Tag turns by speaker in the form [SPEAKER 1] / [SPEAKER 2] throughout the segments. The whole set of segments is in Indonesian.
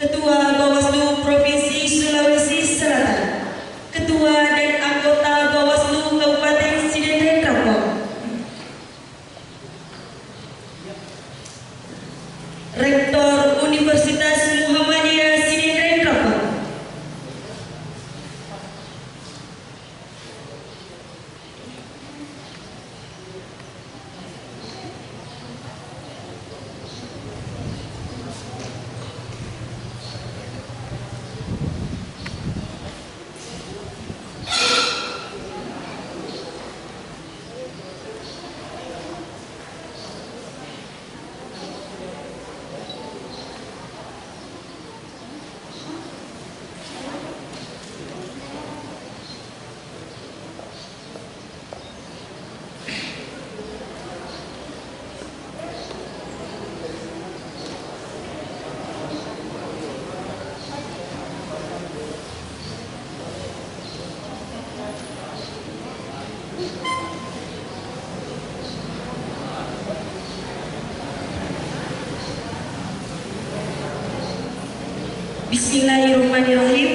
[SPEAKER 1] Ketua Bawaslu Provinsi Sulawesi Selatan, Ketua dan anggota Bawaslu Kabupaten Sidendreng Trampong, Rektor Universitas Muhammadiyah Sidendreng Trampong, Bismillahirrahmanirrahim.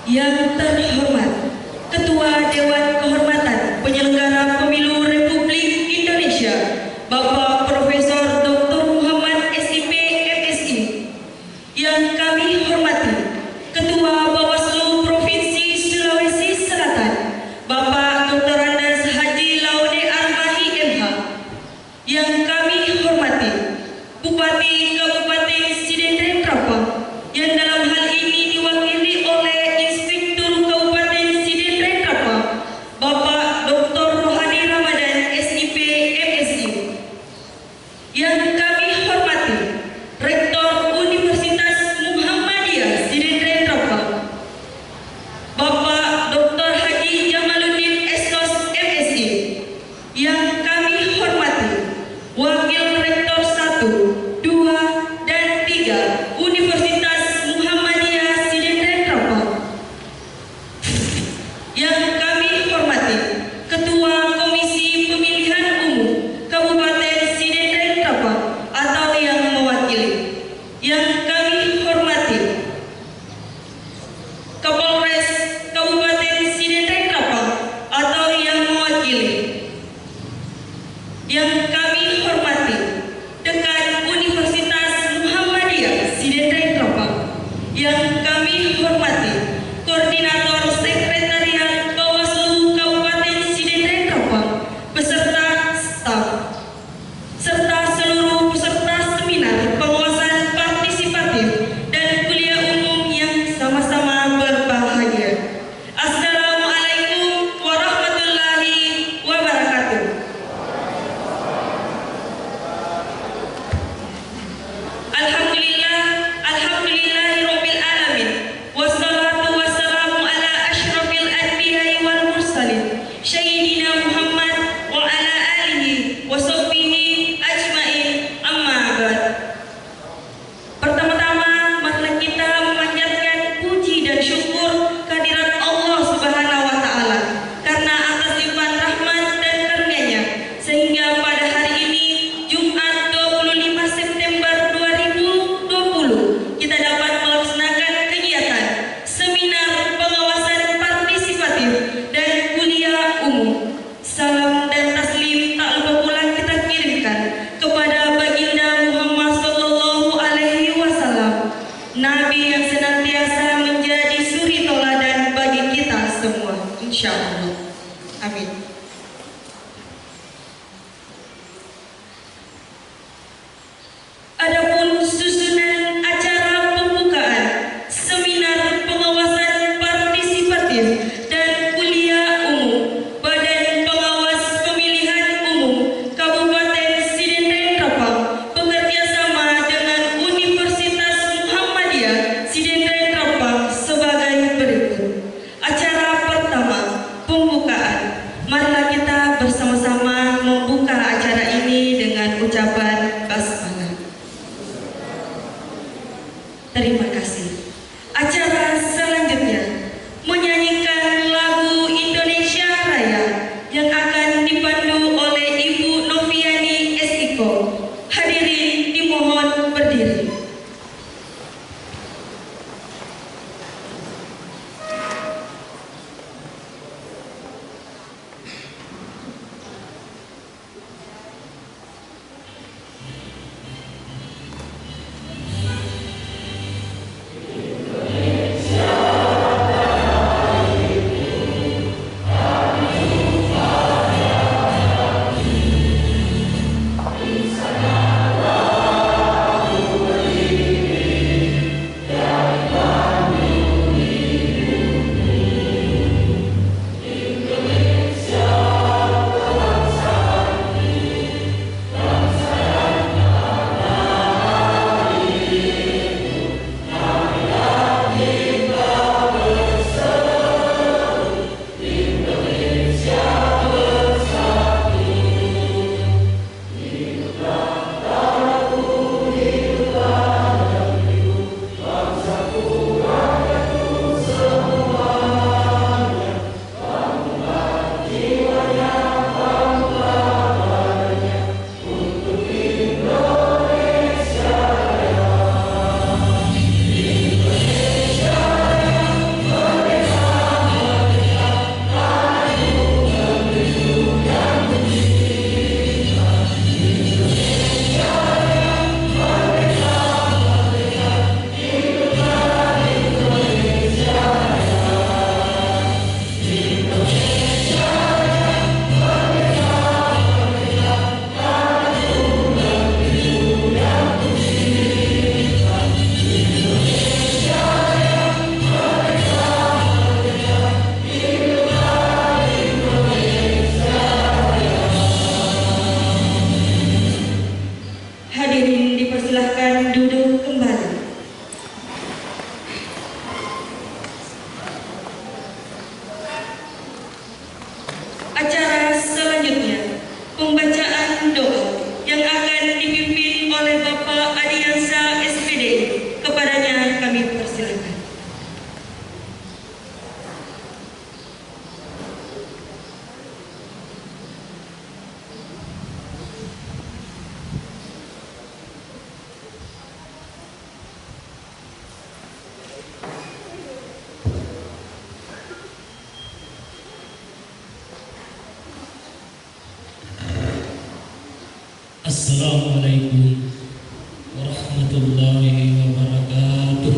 [SPEAKER 1] Yang terhormat Ketua Dewan Kehormatan Penyelenggara Pemilu Republik Indonesia, Bapak Profesor Dr. Muhammad SIP MSI. Yang kami hormati Ketua Bawaslu Provinsi Sulawesi Selatan, Bapak Dr. Andes Haji Laude Armahi MH. Yang kami hormati Bupati Kabupaten Sidendreng Trampong, yang dalam hal ini diwakili oleh Inspektur Kabupaten Sidendreng Trampong, Bapak Dr. Rohadi Ramadan SIP MSI. Yang kami hormati Rektor Universitas Muhammadiyah Sidendreng Trampong, Bapak Dr. Haji Jamaluddin Estos MSI. Yang kami hormati Wakil Rektor 1, 2, dan 3 Universitas Muhammadiyah Sidendreng Trampong. Yang kami hormati Ketua Komisi Pemilihan Umum Kabupaten Sidendreng Trampong atau yang mewakili. Yang kami hormati Kapolres Kabupaten Sidendreng Trampong atau yang mewakili. Yang kami hormati Dekan Universitas Muhammadiyah Sidendreng Trampong. Yang kami hormati Koordinator Sekretariat Bawaslu Kabupaten Sidendreng Trampong beserta staf, serta seluruh peserta seminar penguasaan partisipatif dan kuliah umum yang sama-sama berbahagia. Assalamualaikum warahmatullahi wabarakatuh.
[SPEAKER 2] Assalamualaikum warahmatullahi wabarakatuh.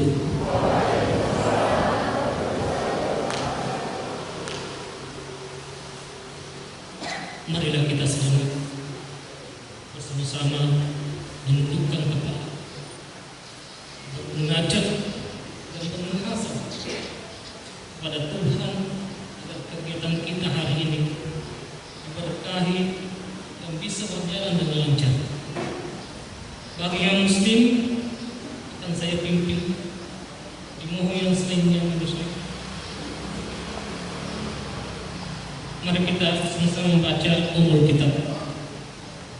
[SPEAKER 2] Marilah kita semua bersama-sama menundukkan kepala, mengajak dan menghasab kepada Tuhan agar kegiatan kita hari ini diberkahi dan bisa berjalan dengan lancar. Bagi yang muslim akan saya pimpin, dimohon yang selainnya manusia. Mari kita sama-sama membaca umul kitab.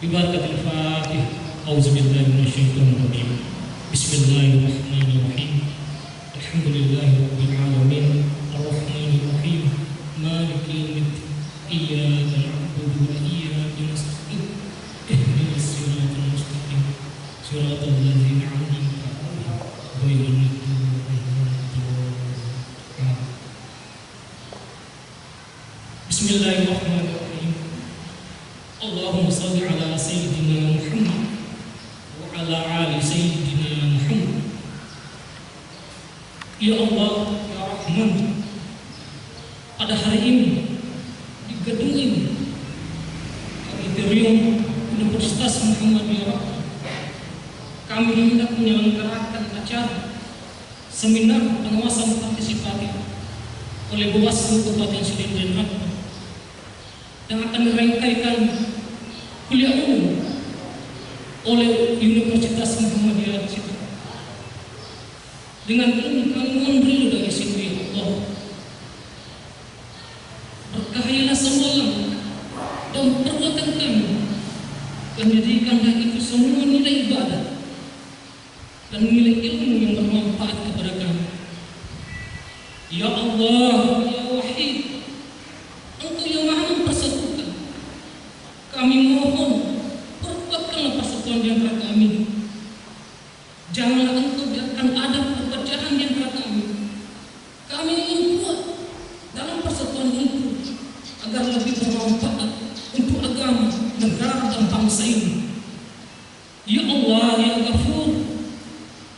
[SPEAKER 2] Bibarakatil Fatihah. Auzubillahi minasyaitonir rajim. Bismillahirrahmanirrahim. Alhamdulillahirabbil alamin. Arrahmanir rahim. Maliki yaumiddin. Iyyaka na'budu wa iyyaka nasta'in. Ihdinas siratal mustaqim. Siratal ladzina an'amta 'alaihim ghairil maghdubi 'alaihim. Bismillahirrahmanirrahim. Allahumma salli ala sayyidina Muhammad wa ala ali sayyidina Muhammad. Ya Allah, ya Rahman, pada hari ini di gedung ini Auditorium Universitas Muhammadiyah kami hendak menyelenggarakan acara seminar pengawasan partisipatif oleh Bawaslu Kabupaten Silinden Akbar yang akan dirangkaikan kuliah umum oleh Universitas Muhammadiyah Situ. Dengan ini kami mohon ridho dari situ, ya Allah. Berkahilah semalam dan perbuatan kami dan jadikanlah itu semua nilai ibadah dan nilai ilmu yang bermanfaat kepada kami. Ya Allah, ya Wahid, Engkau yang Maha mempersatukan. Kami mohon perkuatkanlah persatuan di antara kami. Janganlah Engkau biarkan ada perpecahan di antara kami. Kami ingin kuat dalam persatuan itu agar lebih bermanfaat untuk agama, negara dan bangsa ini. Ya Allah, ya Ghafur,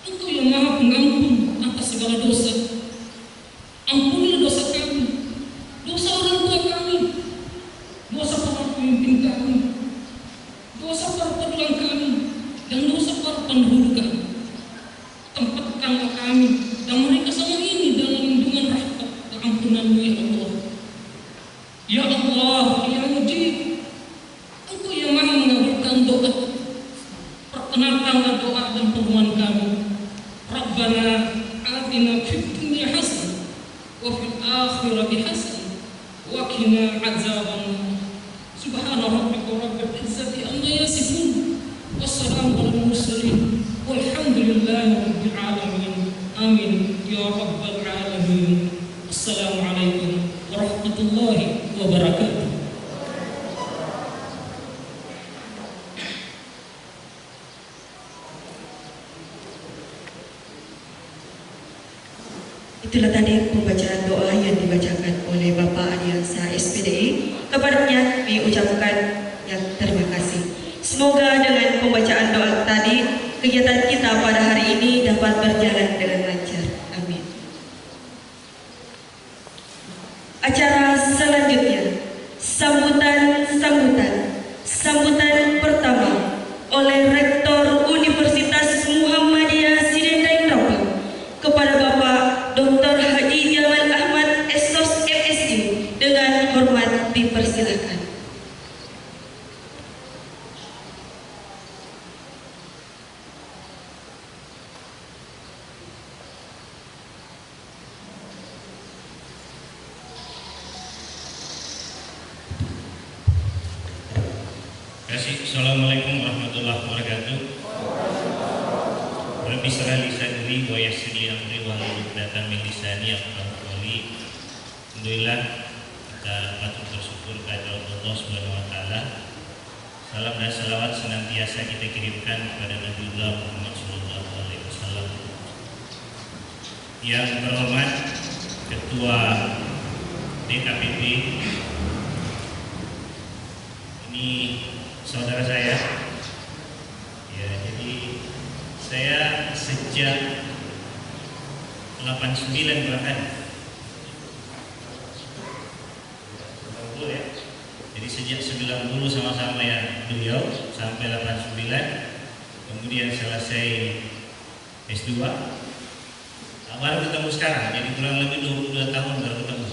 [SPEAKER 2] Engkau yang Maha Pengampun atas segala dosa. Ampunilah dosa kami, dosa orang tua kami, dosa para pemimpin kami, dosa para pejuang kami, dan dosa para pendahulu kami. Tempatkanlah kami dan mereka semua ini dalam lindungan rahmat dan ampunan-Mu, ya Allah. Ya Allah, ya Mujib, Engkau yang Maha mengabulkan doa. Perkenalkanlah doa dan permohonan kami. Rabbana atina fid dunya hasanah wa fil akhirati hasanah wa qina adzabannar. Subhana rabbika rabbil izzati amma yasifun. Wassalamu alal mursalin. Walhamdulillahi rabbil alamin. Amin ya rabbal alamin. Assalamualaikum warahmatullahi wabarakatuh.
[SPEAKER 1] Itulah tadi pembacaan doa yang dibacakan oleh Bapak Adiansa SPDI. Kepadanya kami ucapkan yang terima kasih. Semoga dengan pembacaan doa tadi kegiatan kita pada hari ini dapat berjalan dengan lancar. Amin. Acara selanjutnya sambutan pertama oleh Rektor Universitas Muhammadiyah Sidendai Rambang kepada Bapak Dr. Haji Jamal Ahmad Essos MSI dengan hormat dipersilakan.
[SPEAKER 3] Assalamualaikum warahmatullahi wabarakatuh. Rabbi shrah li sadri wa yassir li amri wahlul 'uqdatam min lisani yafqahu qawli. Alhamdulillah, kita patut bersyukur kepada Allah Subhanahu wa taala. Salam dan salawat senantiasa kita kirimkan kepada Nabiullah Muhammad sallallahu alaihi wasallam. Yang terhormat Ketua DKPP, ini saudara saya saya sejak 89 bahkan. Betul ya. Jadi sejak 90 sama-sama ya beliau sampai 89. Kemudian selesai S2. Baru ketemu sekarang, jadi kurang lebih 22 tahun baru ketemu.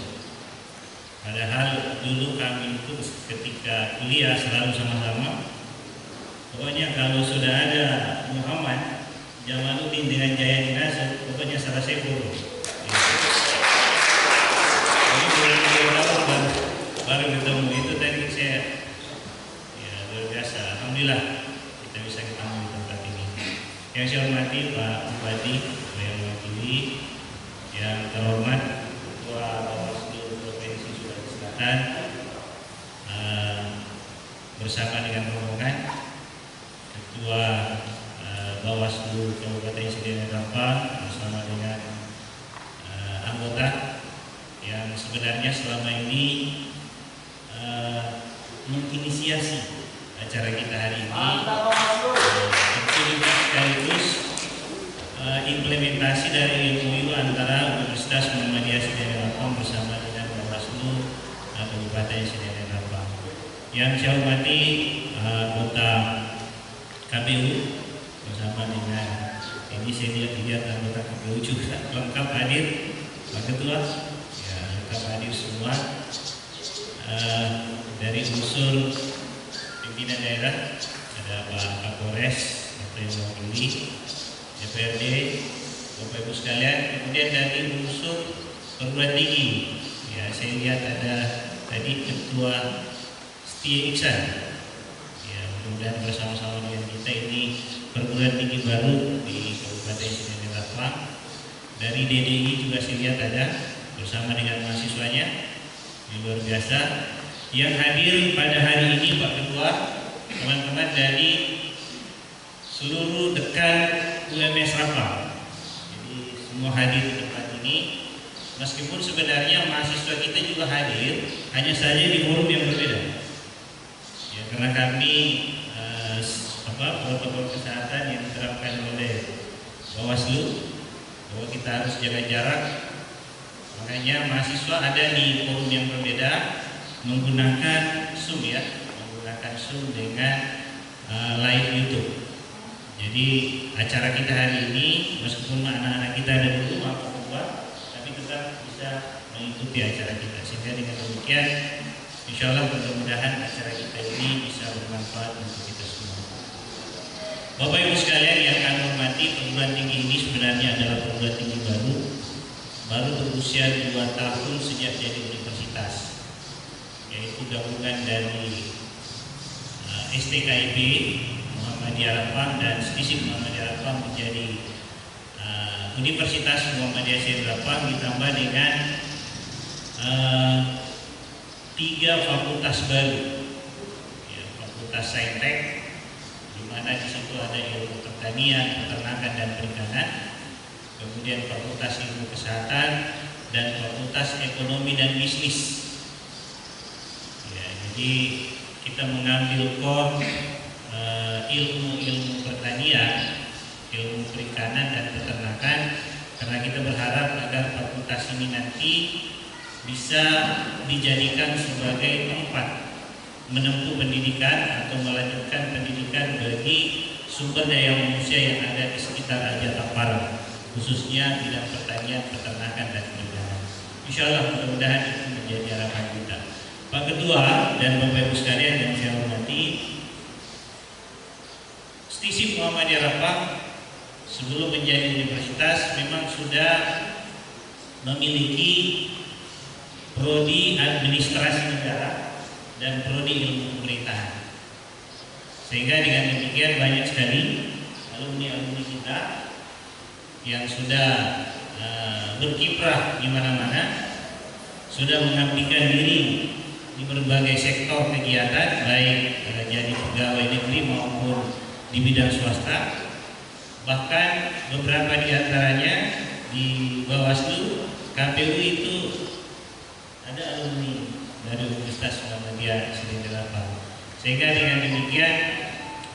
[SPEAKER 3] Padahal dulu kami itu ketika kuliah selalu sama-sama. Pokoknya kalau sudah ada Muhammad, Jamaluddin dengan Jaya Dinasur, pokoknya selesai puluh. Jadi kurang 2 tahun baru ketemu. Itu tadi saya ya luar biasa. Alhamdulillah kita bisa ketemu di tempat ini. Yang saya hormati Pak Bupati yang mewakili, yang terhormat Ketua Bawaslu Provinsi Sulawesi Selatan bersama dengan rombongan, Ketua Bawaslu Kabupaten Sdn Rapa bersama dengan anggota yang sebenarnya selama ini menginisiasi acara kita hari ini. Tentu juga sekaligus implementasi dari MOU antara Universitas Muhammadiyah Sdn Rapa bersama dengan Bawaslu Kabupaten Sdn Rapa. Yang saya hormati anggota KPU bersama dengan ini saya lihat anggota KPU juga lengkap hadir, Pak Ketua, ya lengkap hadir semua. Dari unsur pimpinan daerah ada Pak Kapolres, Menteri Mewakili, DPRD, Bapak Ibu sekalian. Kemudian dari unsur perguruan tinggi, ya saya lihat ada tadi Ketua Setia Iksan. Ya mudah-mudahan bersama-sama dengan kita ini perguruan tinggi baru di Kabupaten Sdn Rapa. Dari DDI juga saya lihat ada bersama dengan mahasiswanya, ini luar biasa. Yang hadir pada hari ini Pak Ketua, teman-teman dari seluruh dekan UMS Rapa. Jadi semua hadir di tempat ini. Meskipun sebenarnya mahasiswa kita juga hadir, hanya saja di forum yang berbeda. Ya, karena kami protokol kesehatan yang diterapkan oleh Bawaslu bahwa kita harus jaga jarak. Makanya mahasiswa ada di forum yang berbeda menggunakan Zoom ya, menggunakan Zoom dengan live YouTube. Jadi acara kita hari ini meskipun anak-anak kita ada di rumah Pak Ketua, tapi tetap bisa mengikuti acara kita. Sehingga dengan demikian, insya Allah mudah-mudahan acara kita ini bisa bermanfaat untuk kita semua. Bapak Ibu sekalian yang kami hormati, perguruan tinggi ini sebenarnya adalah perguruan tinggi baru berusia 2 tahun sejak jadi universitas, yaitu gabungan dari STKIP Muhammadiyah Rapa dan STISIP Muhammadiyah Rapa menjadi Universitas Muhammadiyah Sdn Rapa, ditambah dengan 3 fakultas baru, ya, Fakultas Saintek, di mana di situ ada ilmu pertanian, peternakan dan perikanan, kemudian Fakultas Ilmu Kesehatan dan Fakultas Ekonomi dan Bisnis. Ya, jadi kita mengambil ilmu pertanian, ilmu perikanan dan peternakan, karena kita berharap agar fakultas ini nanti bisa dijadikan sebagai tempat menempuh pendidikan atau melanjutkan pendidikan bagi sumber daya manusia yang ada di sekitar Raja Tapar, khususnya bidang pertanian, peternakan dan perikanan. Insya Allah mudah-mudahan itu menjadi harapan kita. Pak Ketua dan Bapak Ibu sekalian yang saya hormati, STISIP Muhammadiyah Rapa sebelum menjadi universitas memang sudah memiliki prodi administrasi negara dan prodi ilmu pemerintahan. Sehingga dengan demikian banyak sekali alumni-alumni kita yang sudah berkiprah di mana-mana, sudah mengabdikan diri di berbagai sektor kegiatan, baik jadi pegawai negeri maupun di bidang swasta. Bahkan beberapa di antaranya di Bawaslu, KPU itu ada alumni dari Universitas Muhammadiyah Sdn Rapa. Sehingga dengan demikian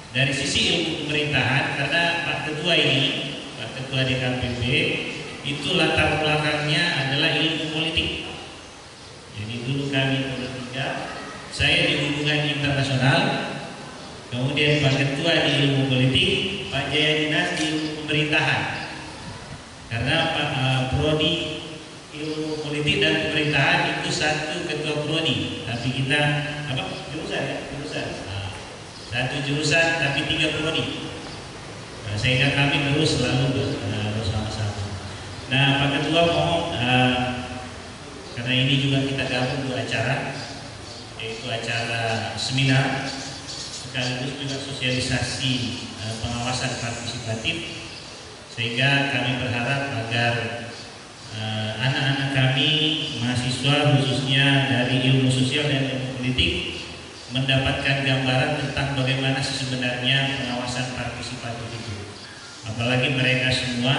[SPEAKER 3] dari sisi ilmu pemerintahan, karena Pak Ketua ini, Pak Ketua DKPP itu latar belakangnya adalah ilmu politik. Jadi dulu kami bertiga, saya di hubungan internasional, kemudian Pak Ketua di ilmu politik, Pak Jaya Dinas di ilmu pemerintahan. Karena Pak Prodi ilmu politik dan pemerintahan itu satu ketua prodi, tapi kita jurusan ya, satu jurusan tapi 3 prodi. Sehingga kami terus selalu bersama-sama. Nah, Pak Ketua mohon, karena ini juga kita gabung 2 acara, yaitu acara seminar sekaligus juga sosialisasi pengawasan partisipatif, sehingga kami berharap agar anak-anak kami, mahasiswa khususnya dari ilmu sosial dan ilmu politik, mendapatkan gambaran tentang bagaimana sebenarnya pengawasan partisipatif itu. Apalagi mereka semua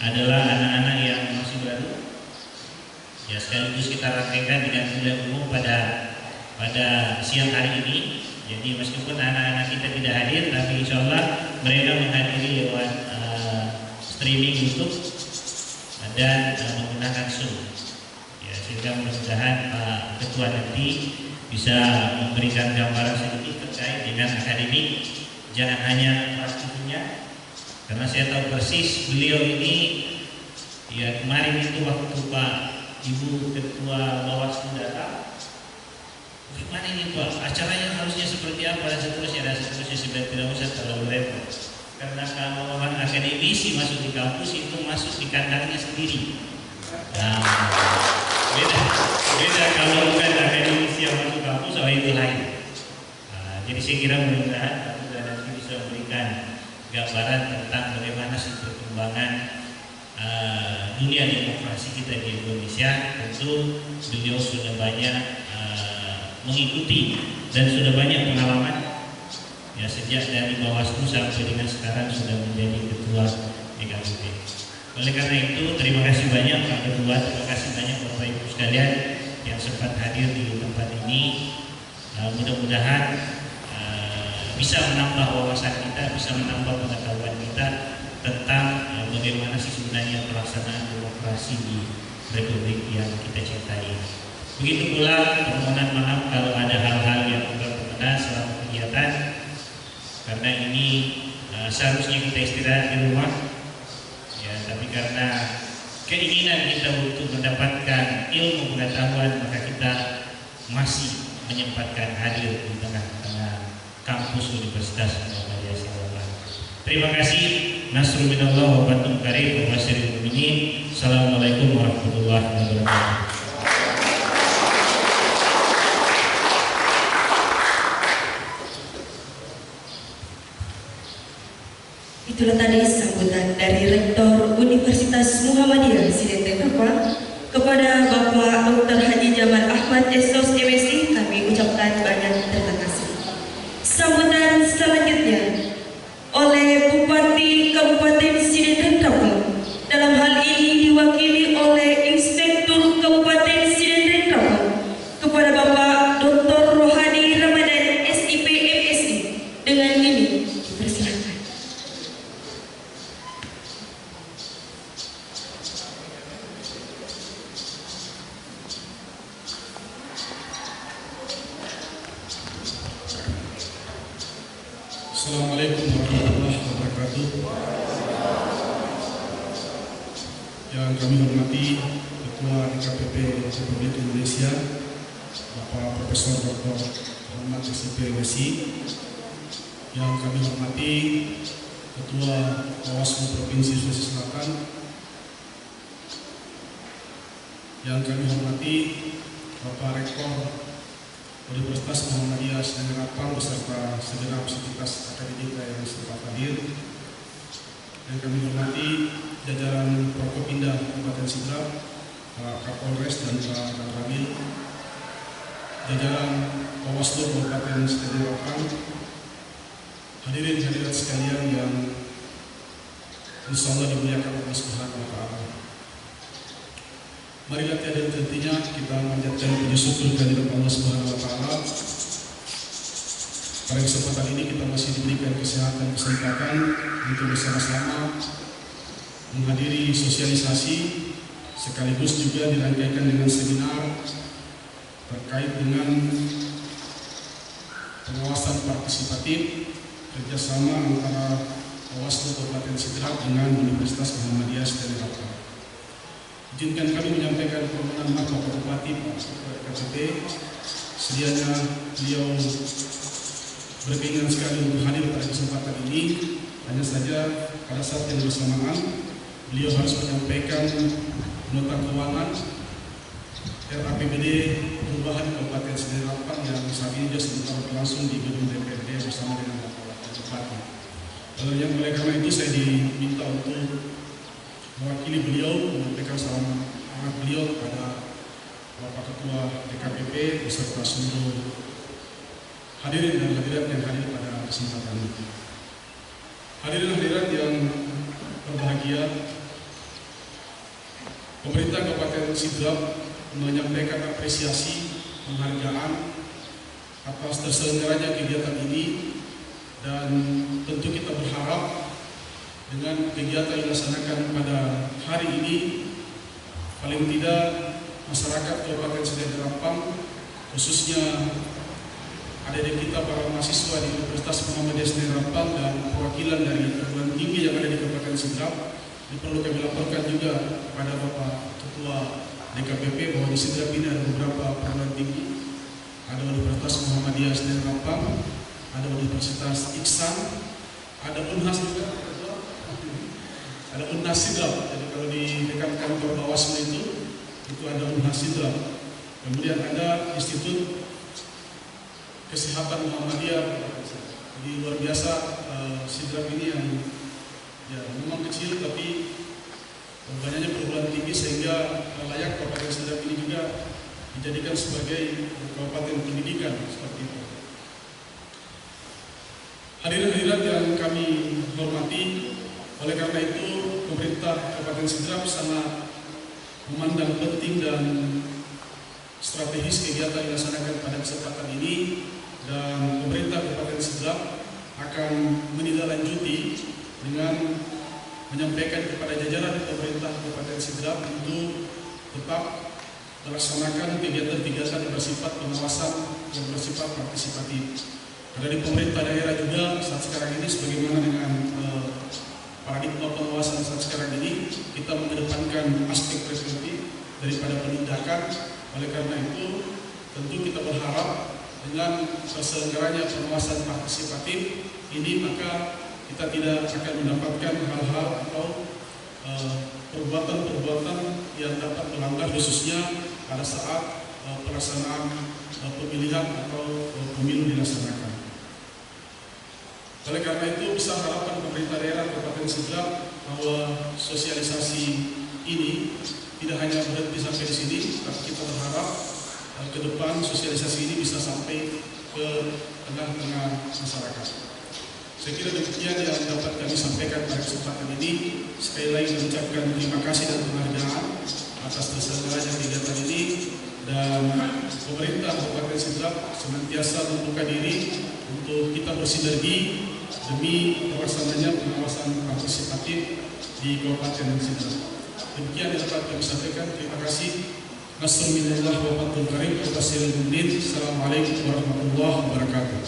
[SPEAKER 3] adalah anak-anak yang masih baru. Ya, sekaligus kita rangkaikan dengan kuliah umum pada siang hari ini. Jadi meskipun anak-anak kita tidak hadir, tapi insya Allah mereka menghadiri lewat streaming YouTube dan menggunakan Zoom. Ya, sehingga mudah-mudahan Pak Ketua nanti bisa memberikan gambaran sedikit terkait dengan akademik, jangan hanya praktiknya, karena saya tahu persis beliau ini ya kemarin itu waktu Pak Ibu Ketua Bawaslu datang, gimana ini Pak, acaranya harusnya seperti apa dan seterusnya sudah tidak usah terlalu repot. Karena kalau orang akademisi masuk di kampus itu masuk di kandangnya sendiri. Nah, beda kalau bukan akademisi yang masuk kampus, itu lain. Nah, jadi saya kira mudah-mudahan Pak Ketua nanti bisa memberikan gambaran tentang bagaimana sih perkembangan dunia demokrasi kita di Indonesia. Tentu beliau sudah banyak mengikuti dan sudah banyak pengalaman. Ya, sejak dari Bawaslu sampai dengan sekarang sudah menjadi Ketua DKPP. Oleh karena itu, terima kasih banyak Pak Ketua, terima kasih banyak Bapak Ibu sekalian yang sempat hadir di tempat ini. Mudah-mudahan bisa menambah wawasan kita, bisa menambah pengetahuan kita tentang bagaimana sih sebenarnya pelaksanaan demokrasi di Republik yang kita cintai. Begitu pula permohonan maaf kalau ada hal-hal yang kurang berkenan selama kegiatan. Karena ini seharusnya kita istirahat di rumah, ya, tapi karena keinginan kita untuk mendapatkan ilmu pengetahuan, maka kita masih menyempatkan hadir di tengah-tengah kampus Universitas Muhammadiyah Siloam. Terima kasih. Nasrul minallah wa fathun qarib wa basyiril mu'minin. Assalamualaikum warahmatullahi wabarakatuh.
[SPEAKER 1] Itulah tadi sambutan dari Rektor Universitas Muhammadiyah Sidete Kapal kepada Bapak Dr. Haji Jamal Ahmad SOS MSI, kami ucapkan banyak terima kasih. Sambutan selanjutnya oleh Bupati Kabupaten Sidete Kapal, dalam hal ini diwakili oleh Inspektur Kabupaten Sidete Kapal, kepada Bapak Dr. Rohani Ramadan SIP MSI. Dengan ini dipersilakan.
[SPEAKER 4] Assalamualaikum warahmatullahi wabarakatuh. Yang kami hormati Ketua DKPP Republik Indonesia Bapak Profesor Dr. Muhammad SIP MSI, yang kami hormati Ketua Bawaslu Provinsi Sulawesi Selatan, yang kami hormati Bapak Rektor Universitas Muhammadiyah Sidete Kapal beserta segenap sivitas akademika yang sempat hadir, dan kami hormati jajaran Prokopinda Kabupaten Sidrap, Pak Kapolres dan Pak Ramil, jajaran Bawaslu Kabupaten Sidete Kapal, hadirin hadirat sekalian yang insyaallah dimuliakan Allah Subhanahu wa Ta'ala. Marilah tiada hentinya kita menjadikan puji syukur kehadirat Allah Subhanahu wa Ta'ala Pada kesempatan ini kita masih diberikan kesempatan untuk bersama-sama menghadiri sosialisasi sekaligus juga dirangkaikan dengan seminar terkait dengan pengawasan partisipatif kerjasama antara Bawaslu Kabupaten Sidrap dengan Universitas Muhammadiyah Stanley Rapang. Izinkan kami menyampaikan permohonan maaf Bapak Bupati Pak KPP. Sedianya beliau berkeinginan sekali untuk hadir pada kesempatan ini. Hanya saja pada saat yang bersamaan beliau harus menyampaikan nota keuangan RAPBD perubahan Kabupaten Stanley Rapang yang saat ini sedang berlangsung di gedung DPRD bersama dengan Bapak Bupati. Oleh karena itu saya diminta untuk mewakili beliau menyampaikan salam hangat beliau kepada Bapak Ketua DKPP beserta seluruh hadirin dan hadirat yang hadir pada kesempatan ini. Hadirin hadirat yang berbahagia, pemerintah Kabupaten Sidrap menyampaikan apresiasi penghargaan atas terselenggaranya kegiatan ini, dan tentu kita berharap dengan kegiatan yang dilaksanakan pada hari ini paling tidak masyarakat Kabupaten Stanley Rapang, khususnya adik-adik kita para mahasiswa di Universitas Muhammadiyah Stanley Rapang dan perwakilan dari perguruan tinggi yang ada di Kabupaten Sidrap, perlu kami laporkan juga kepada Bapak Ketua DKPP bahwa di Sidrap ini ada beberapa perguruan tinggi. Ada Universitas Muhammadiyah Stanley Rapang, ada Universitas Iksan, ada Unhas juga, ada Unhas Sidrap. Jadi kalau di dekat kantor Bawaslu itu ada Unhas Sidrap. Kemudian ada Institut Kesehatan Muhammadiyah. Jadi luar biasa Sidrap ini yang ya memang kecil tapi banyaknya perguruan tinggi sehingga layak Kabupaten Sidrap ini juga dijadikan sebagai kabupaten pendidikan seperti itu. Hadirin-hadirat yang kami hormati, oleh karena itu pemerintah Kabupaten Sidrap sangat memandang penting dan strategis kegiatan yang dilaksanakan pada kesempatan ini, dan pemerintah Kabupaten Sidrap akan menindaklanjuti dengan menyampaikan kepada jajaran pemerintah Kabupaten Sidrap untuk tetap melaksanakan kegiatan-kegiatan yang bersifat pengawasan yang bersifat partisipatif. Ada di pemerintah daerah juga saat sekarang ini sebagaimana dengan paradigma pengawasan saat sekarang ini, kita mengedepankan aspek preventif daripada penindakan. Oleh karena itu tentu kita berharap dengan terselenggaranya pengawasan partisipatif ini, maka kita tidak akan mendapatkan hal-hal atau perbuatan-perbuatan yang dapat melanggar khususnya pada saat pelaksanaan pemilihan atau pemilu dilaksanakan. Oleh karena itu bisa harapan pemerintah daerah Kabupaten Sidrap bahwa sosialisasi ini tidak hanya berhenti sampai di sini, tapi kita berharap ke depan sosialisasi ini bisa sampai ke tengah-tengah masyarakat. Saya kira demikian yang dapat kami sampaikan pada kesempatan ini. Sekali lagi mengucapkan terima kasih dan penghargaan atas terselenggaranya kegiatan ini, dan pemerintah Kabupaten Sidrap senantiasa membuka diri untuk kita bersinergi demi terlaksananya pengawasan partisipatif di Kabupaten Sidrap. Demikian yang dapat kami sampaikan. Terima kasih. Nasrullah wa fathul karim. Assalamualaikum warahmatullahi wabarakatuh.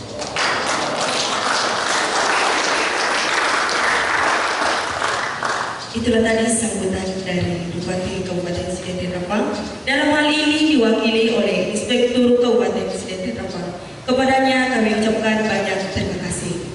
[SPEAKER 1] Itulah tadi sambutan dari Bupati Kabupaten Stanley Rapang. Dalam hal ini diwakili oleh Inspektur Kabupaten Stanley Rapang. Kepadanya kami ucapkan banyak terima kasih.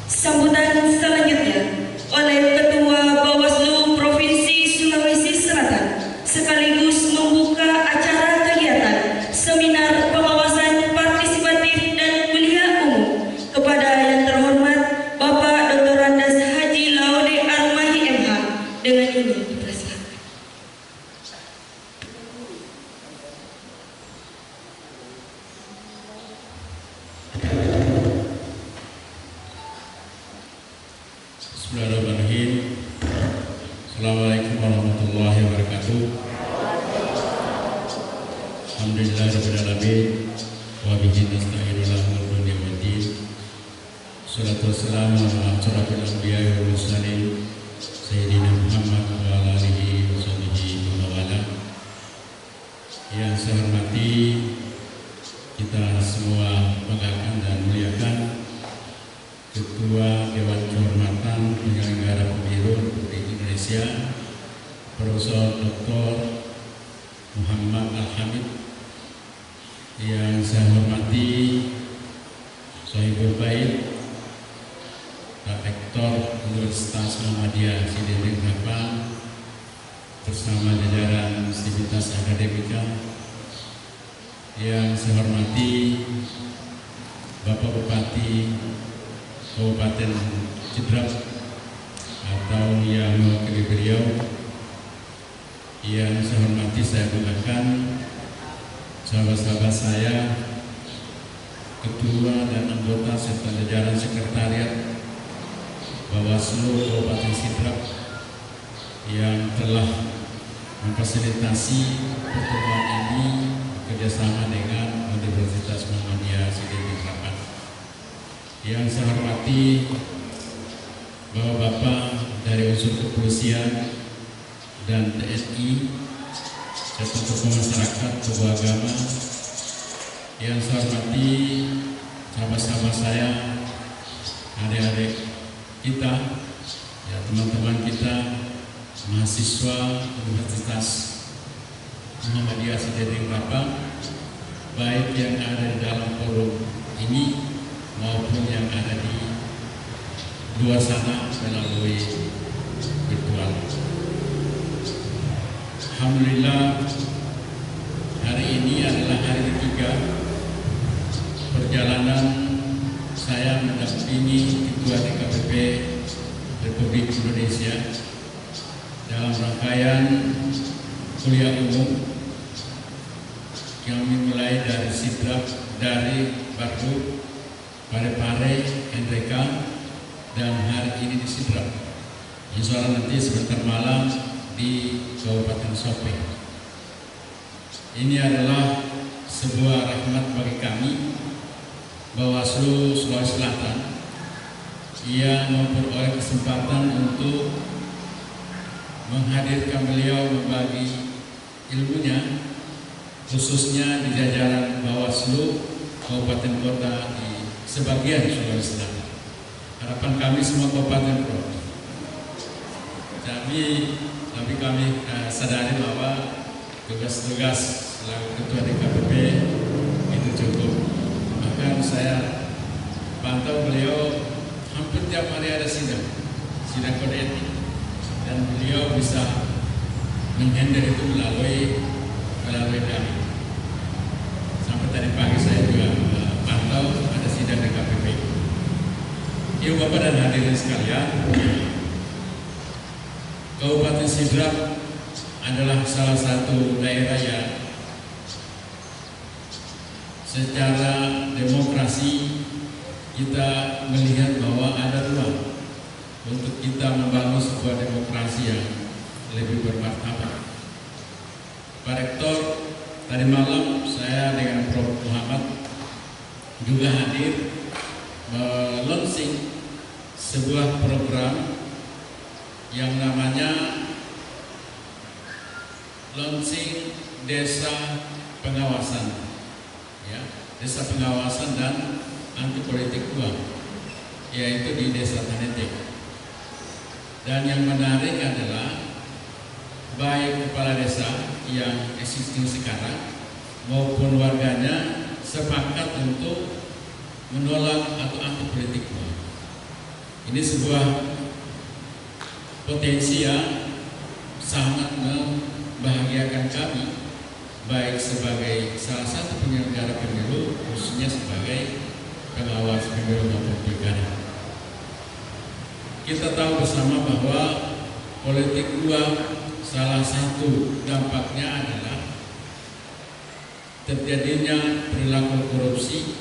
[SPEAKER 1] Sambutan selanjutnya oleh Ketua Bawaslu Provinsi Sulawesi Selatan sekaligus membuka acara kegiatan seminar pengawasan partisipatif dan kuliah umum kepada yang terhormat Bapak Dr. Andes Haji Laude Armahi MH. Dengan ini dipersilakan.
[SPEAKER 5] Bismillahirrahmanirrahim. Assalamualaikum warahmatullahi wabarakatuh. Alhamdulillahirabbil alamin wa bihi bihi nasta'inu ala umuri dunya waddin. Salatu wassalamu ala asyrafil anbiya'i wal mursalin Sayyidina Muhammad wa ala alihi wa sahbihi wa wala. Yang saya hormati, kita semua banggakan dan muliakan Ketua Dewan Kehormatan Penyelenggara Pemilu Republik Indonesia, Profesor Dr. Muhammad Al-Hamid. Yang saya hormati Sohibul Bait, Rektor Universitas Muhammadiyah Sidin Harapan bersama jajaran sivitas akademika. Yang saya hormati Bapak Bupati Kabupaten Sidrap atau yang mewakili beliau. Yang saya hormati, saya banggakan sahabat-sahabat saya, ketua dan anggota serta jajaran sekretariat Bawaslu Kabupaten Sidrap yang telah memfasilitasi pertemuan ini kerjasama dengan Universitas Muhammadiyah Sidin Harapan. Yang saya hormati Bapak-bapak dari unsur kepolisian dan TNI serta tokoh masyarakat, tokoh agama. Yang saya hormati sahabat-sahabat saya, adik-adik kita, ya teman-teman kita, mahasiswa Universitas Muhammadiyah Sidin Harapan, baik yang ada di dalam forum ini maupun yang ada di luar sana melalui virtual. Alhamdulillah, hari ini adalah hari ketiga perjalanan saya mendampingi Ketua DKPP Republik Indonesia dalam rangkaian kuliah umum. Kami mulai dari Sidrap, dari Batu, Parepare, NDK, dan hari ini di Sidrap. Insya Allah nanti sebentar malam di Kabupaten Sopeng. Ini adalah sebuah rahmat bagi kami, Bawaslu Sulawesi Selatan, yang memperoleh kesempatan untuk menghadirkan beliau membagi ilmunya, khususnya di jajaran Bawaslu Kabupaten Kota di sebagian Sulawesi Selatan. Harapan kami semua kabupaten kota. Tapi kami sadari bahwa tugas-tugas selaku Ketua DKPP itu cukup. Bahkan saya pantau beliau hampir tiap hari ada sidang kode etik, dan beliau bisa menghandle itu melalui kami. Sampai tadi pagi saya juga pantau ada sidang DKPP. Ibu Bapak dan hadirin sekalian, Kabupaten Sidrap adalah salah satu daerah yang secara demokrasi kita melihat bahwa ada ruang untuk kita membangun sebuah demokrasi yang lebih bermartabat. Pak Rektor, tadi malam saya dengan Prof. Muhammad juga hadir launching sebuah program yang namanya launching desa pengawasan, ya, desa pengawasan dan anti politik uang, yaitu di Desa Tanete. Dan yang menarik adalah baik kepala desa yang existing sekarang maupun warganya sepakat untuk menolak atau anti politik uang. Ini sebuah potensi yang sangat membahagiakan kami, baik sebagai salah satu penyelenggara pemilu, khususnya sebagai pengawas pemilu maupun pilkada. Kita tahu bersama bahwa politik uang salah satu dampaknya adalah terjadinya perilaku korupsi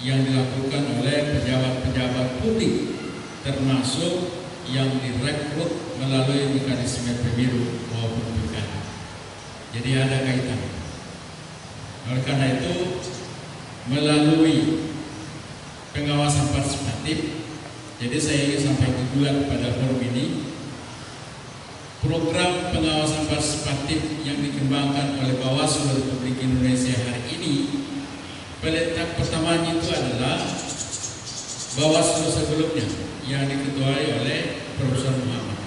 [SPEAKER 5] yang dilakukan oleh pejabat-pejabat publik, termasuk yang direkrut melalui mekanisme pemilu maupun pilkada. Jadi ada kaitan. Oleh karena itu, melalui pengawasan partisipatif. Jadi saya ingin sampaikan juga kepada forum ini, program pengawasan partisipatif yang dikembangkan oleh Bawaslu Republik Indonesia hari ini, peletak pertamanya itu adalah Bawaslu sebelumnya yang diketuai oleh Profesor Muhammad.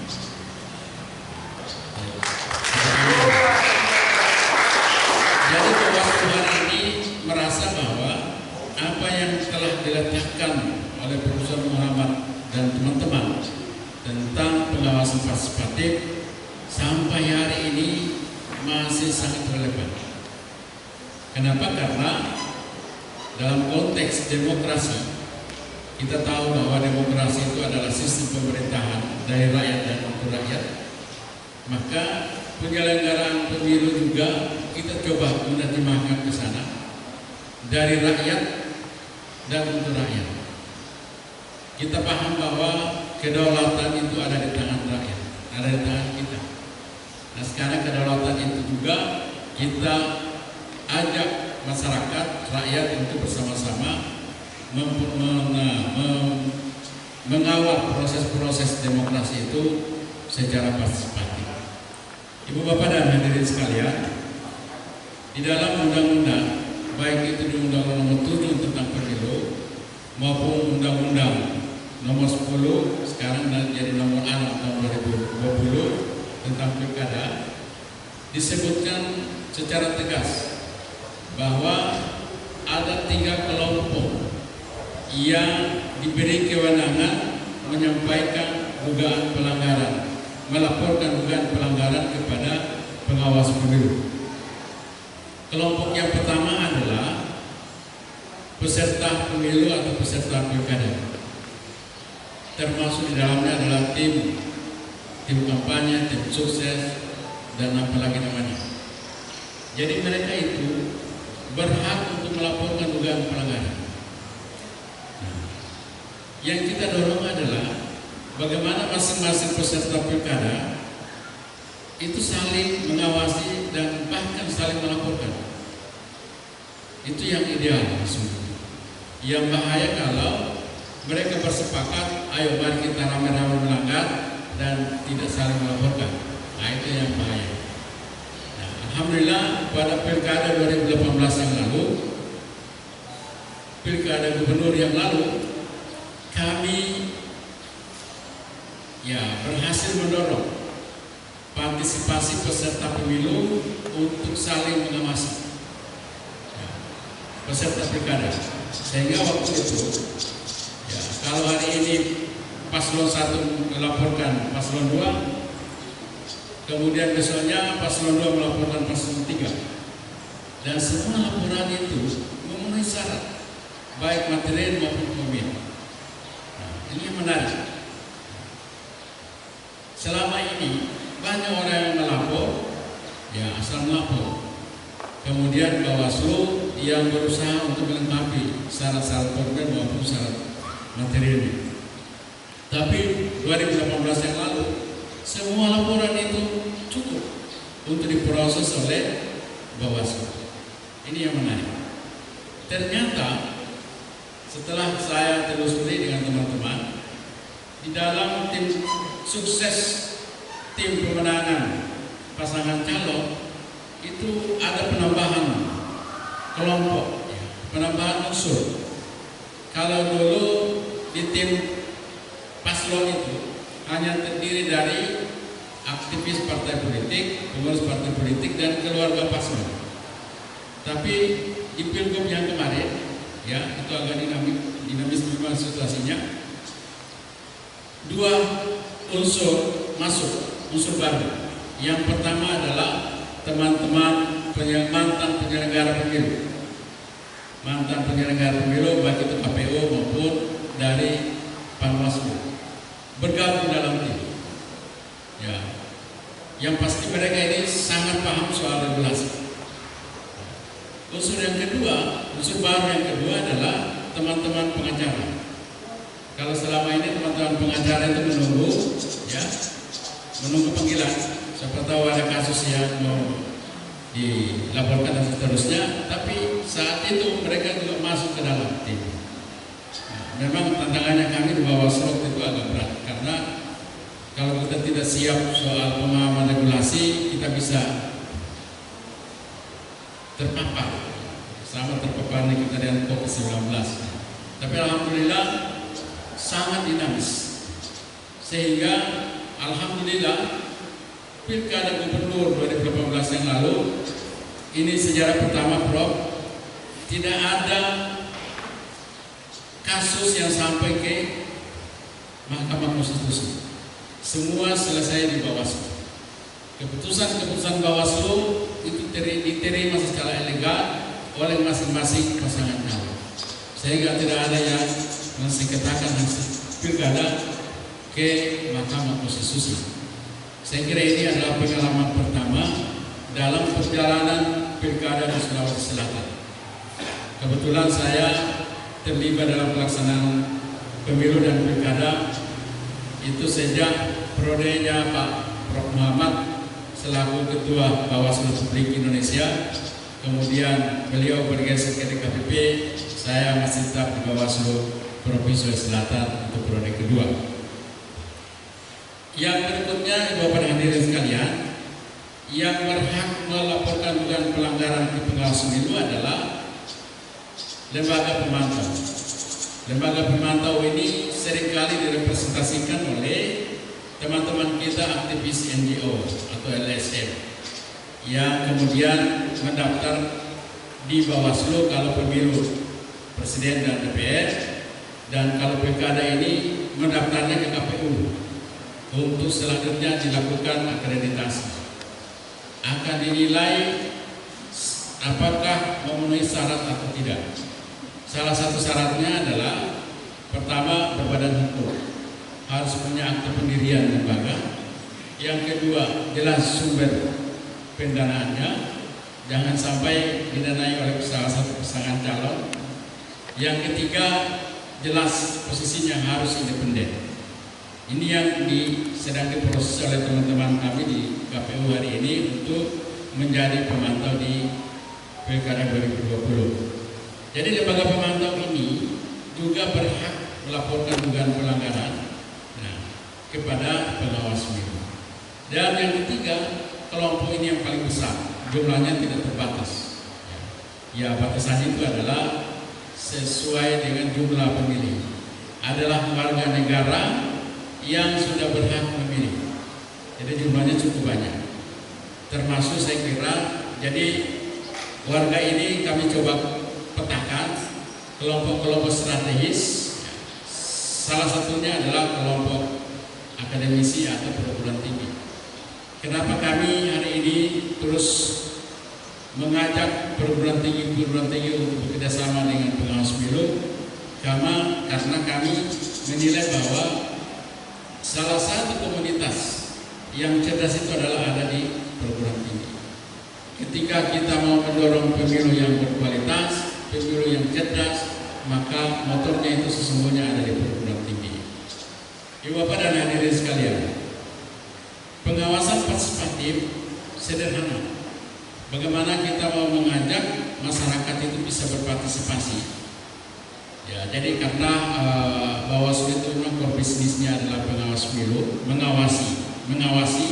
[SPEAKER 5] Jadi Bawaslu hari ini merasa bahwa apa yang telah diletakkan oleh Profesor Muhammad dan teman-teman tentang pengawasan partisipatif sampai hari ini masih sangat relevan. Kenapa? Karena dalam konteks demokrasi, kita tahu bahwa demokrasi itu adalah sistem pemerintahan dari rakyat dan untuk rakyat. Maka penyelenggaraan pemilu juga kita coba menerjemahkan ke sana dari rakyat dan untuk rakyat. Kita paham bahwa kedaulatan itu ada di tangan rakyat, ada di tangan kita. Nah sekarang kedaulatan itu juga kita ajak masyarakat, rakyat untuk bersama-sama mengawal proses-proses demokrasi itu secara partisipatif. Ibu Bapak dan hadirin sekalian, di dalam undang-undang, baik itu di Undang-Undang Nomor 7 tentang Pemilu maupun Undang-Undang Nomor 10 sekarang dan jadi Nomor 6 tahun 2020 tentang Pilkada, disebutkan secara tegas bahwa ada 3 kelompok yang diberi kewenangan menyampaikan dugaan pelanggaran, melaporkan dugaan pelanggaran kepada pengawas pemilu. Kelompok yang pertama adalah peserta pemilu atau peserta pilkada, termasuk di dalamnya adalah tim kampanye, tim sukses, dan apalagi namanya. Jadi mereka itu berhak untuk melaporkan dugaan pelanggaran. Yang kita dorong adalah bagaimana masing-masing peserta pilkada itu saling mengawasi dan bahkan saling melaporkan. Itu yang ideal sesungguhnya. Yang bahaya kalau mereka bersepakat, ayo mari kita rame-rame melanggar dan tidak saling melaporkan. Nah itu yang bahaya. Nah, alhamdulillah pada pilkada 2018 yang lalu, pilkada gubernur yang lalu, kami berhasil mendorong partisipasi peserta pemilu untuk saling mengawasi peserta pilkada, sehingga waktu itu kalau hari ini paslon 1 melaporkan paslon 2, kemudian besoknya paslon 2 melaporkan paslon 3, dan semua laporan itu memenuhi syarat baik material maupun formil. Ini yang menarik. Selama ini banyak orang yang melapor, asal melapor. Kemudian Bawaslu yang berusaha untuk melengkapi syarat-syarat formil maupun syarat materialnya. Tapi 2018 yang lalu semua laporan itu cukup untuk diproses oleh Bawaslu. Ini yang menarik. Ternyata setelah saya telusuri dengan teman-teman, di dalam tim sukses, tim pemenangan pasangan calon itu ada penambahan kelompok, penambahan unsur. Kalau dulu di tim paslon itu hanya terdiri dari aktivis partai politik, pengurus partai politik, dan keluarga paslon. Tapi di pilgub yang kemarin, itu agak dinamis memang situasinya. 2 unsur masuk, unsur baru. Yang pertama adalah teman-teman mantan penyelenggara pemilu, baik itu KPU maupun dari Panwaslu, bergabung dalam tim. Yang pasti mereka ini sangat paham soal regulasi. Unsur yang kedua, unsur baru yang kedua adalah teman-teman pengacara. Kalau selama ini teman-teman pengacara itu menunggu panggilan. Siapa tahu ada kasus yang mau dilaporkan dan seterusnya, tapi saat itu mereka juga masuk ke dalam tim. Nah, memang tantangannya kami di Bawaslu itu agak berat, karena kalau kita tidak siap soal pemahaman regulasi, kita bisa terpapar, sama terpaparnya kita dengan COVID-19. Tapi alhamdulillah sangat dinamis, sehingga alhamdulillah Pilkada Gubernur 2018 yang lalu ini sejarah pertama, Prof, tidak ada kasus yang sampai ke Mahkamah Konstitusi. Semua selesai di Bawaslu. Keputusan Bawaslu itu diterima secara elegan oleh masing-masing pasangan calon, sehingga tidak ada yang mensengketakan hasil pilkada ke Mahkamah Konstitusi. Saya kira ini adalah pengalaman pertama dalam perjalanan pilkada di Sulawesi Selatan. Kebetulan saya terlibat dalam pelaksanaan pemilu dan pilkada itu sejak periodenya Pak Prof. Muhammad selaku Ketua Bawaslu Republik Indonesia. Kemudian beliau bergeser ke DKPP, saya masih tetap di Bawaslu Provinsi Sulawesi Selatan untuk periode kedua. Yang berikutnya, Bapak dan hadirin sekalian, yang berhak melaporkan dugaan pelanggaran di pengawas pemilu adalah lembaga pemantau. Lembaga pemantau ini seringkali direpresentasikan oleh teman-teman kita aktivis NGO atau LSM yang kemudian mendaftar di Bawaslu kalau pemilu Presiden dan DPR, dan kalau pilkada ini mendaftarnya ke KPU untuk selanjutnya dilakukan akreditasi. Akan dinilai apakah memenuhi syarat atau tidak. Salah satu syaratnya adalah pertama, berbadan hukum, harus punya akte pendirian lembaga. Yang kedua, jelas sumber pendanaannya, jangan sampai didanai oleh salah satu pasangan calon. Yang ketiga, jelas posisinya harus independen. Ini yang sedang diproses oleh teman-teman kami di KPU hari ini untuk menjadi pemantau di Pilkada 2020. Jadi lembaga pemantau ini juga berhak melaporkan dugaan pelanggaran kepada pengawas pemilu. Dan yang ketiga, kelompok ini yang paling besar, jumlahnya tidak terbatas. Ya, batasannya itu adalah sesuai dengan jumlah pemilih. Adalah warga negara yang sudah berhak memilih. Jadi jumlahnya cukup banyak. Termasuk saya kira, jadi warga ini kami coba petakan kelompok-kelompok strategis. Salah satunya adalah kelompok akademisi atau perguruan tinggi. Kenapa kami hari ini terus mengajak perguruan tinggi untuk bekerjasama dengan pengawas pemilu? Karena kami menilai bahwa salah satu komunitas yang cerdas itu adalah ada di perguruan tinggi. Ketika kita mau mendorong pemilu yang berkualitas, pemilu yang cerdas, maka motornya itu sesungguhnya ada di perguruan tinggi. Ibu Bapak dan hadirin sekalian, pengawasan partisipatif sederhana. Bagaimana kita mau mengajak masyarakat itu bisa berpartisipasi? Ya, jadi karena Bawaslu itu memang core bisnisnya adalah pengawas pemilu, mengawasi,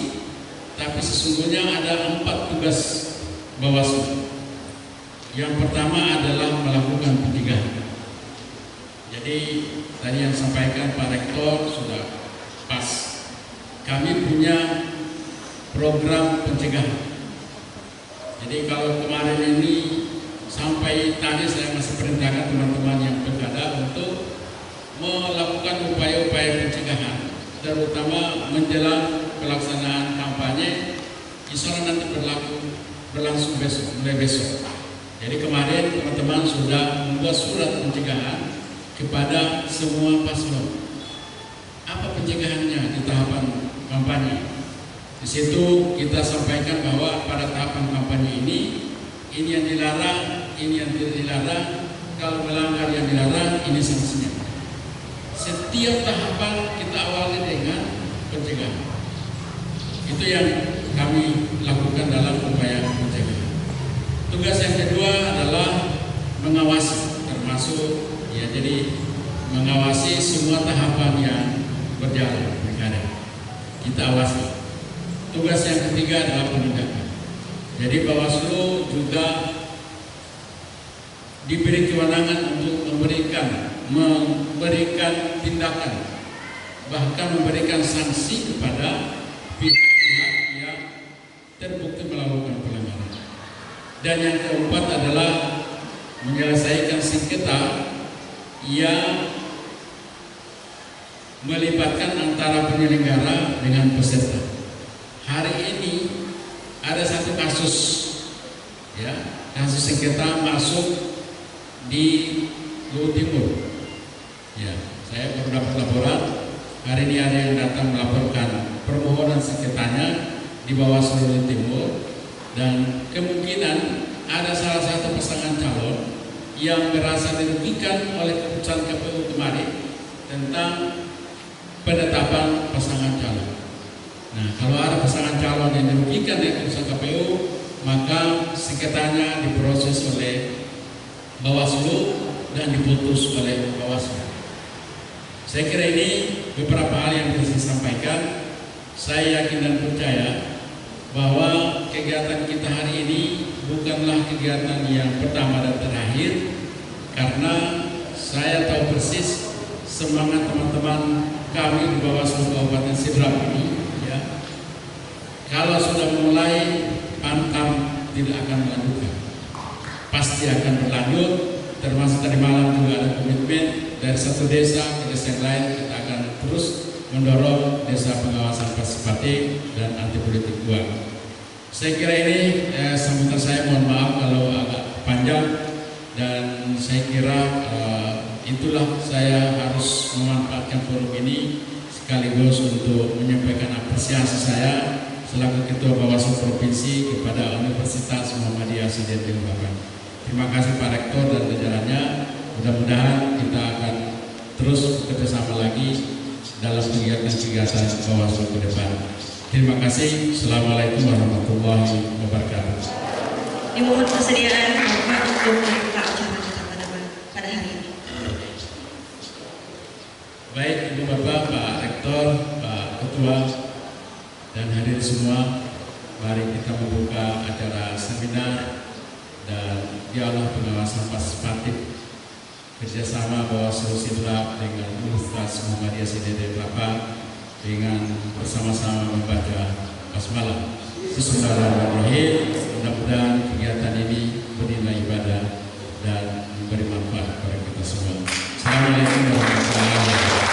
[SPEAKER 5] tapi sesungguhnya ada 4 tugas Bawaslu. Yang pertama adalah melakukan pencegahan. Jadi tadi yang sampaikan Pak Rektor sudah pas. Kami punya program pencegahan. Jadi kalau kemarin ini sampai tadi saya masih perintahkan teman-teman yang pilkada untuk melakukan upaya-upaya pencegahan, terutama menjelang pelaksanaan kampanye. Insya Allah nanti berlangsung mulai besok. Jadi kemarin teman-teman sudah membuat surat pencegahan kepada semua paslon. Apa pencegahannya di tahapan kampanye? Di situ kita sampaikan bahwa pada tahapan kampanye ini yang dilarang, ini yang tidak dilarang. Kalau melanggar yang dilarang, ini sanksinya. Setiap tahapan kita awali dengan pencegahan. Itu yang kami lakukan dalam upaya pencegahan. Tugas yang kedua adalah mengawasi, termasuk ya jadi mengawasi semua tahapan yang berjalan pilkada. Kita awasi. Tugas yang ketiga adalah penindakan. Jadi Bawaslu juga diberi kewenangan untuk memberikan tindakan, bahkan memberikan sanksi kepada pihak-pihak yang terbukti melakukan pelanggaran. Dan yang keempat adalah menyelesaikan sengketa yang melibatkan antara penyelenggara dengan peserta. Hari ini ada satu kasus, ya, kasus sengketa masuk di Luhut Timur. Ya, saya baru dapat laporan. Hari ini ada yang datang melaporkan permohonan sengketanya di Bawaslu Luhut Timur, dan kemungkinan ada salah satu pasangan calon yang merasa dirugikan oleh keputusan KPU kemarin tentang penetapan pasangan calon. Nah, kalau ada pasangan calon yang dirugikan oleh keputusan KPU, maka sengketanya diproses oleh Bawaslu dan diputus oleh Bawaslu. Saya kira ini beberapa hal yang bisa saya sampaikan. Saya yakin dan percaya bahwa kegiatan kita hari ini bukanlah kegiatan yang pertama dan terakhir, karena saya tahu persis semangat teman-teman kami di Bawaslu Kabupaten Sidrap ini, ya. Kalau sudah mulai pantang tidak akan melanjutkan, pasti akan berlanjut. Termasuk tadi malam juga ada komitmen dari satu desa ke desa yang lain, kita akan terus mendorong desa pengawasan partisipatif dan anti politik uang. Saya kira ini sambutan saya, mohon maaf kalau agak panjang, dan saya kira itulah saya harus memanfaatkan forum ini sekaligus untuk menyampaikan apresiasi saya selaku Ketua Bawaslu Provinsi kepada Universitas Muhammadiyah Sidrap Bapak. Terima kasih Pak Rektor dan jajarannya. Mudah-mudahan kita akan terus bekerjasama lagi dalam kegiatan-kegiatan Bawaslu ke depan. Terima kasih. Assalamualaikum warahmatullahi wabarakatuh.
[SPEAKER 1] Dimohon persediaan Bapak untuk membuka acara kita pada hari ini.
[SPEAKER 5] Baik Ibu Bapak, Pak Rektor, Pak Ketua, dan hadirin semua, mari kita membuka acara seminar dan dialog pengawasan partisipatif kerjasama Bawaslu Sidrap dengan Universitas Muhammadiyah Sidrap Bapak dengan bersama-sama membaca basmalah. Bismillahirrahmanirrahim. Mudah-mudahan kegiatan ini bernilai ibadah dan memberi manfaat kepada kita semua. Assalamualaikum warahmatullahi wabarakatuh.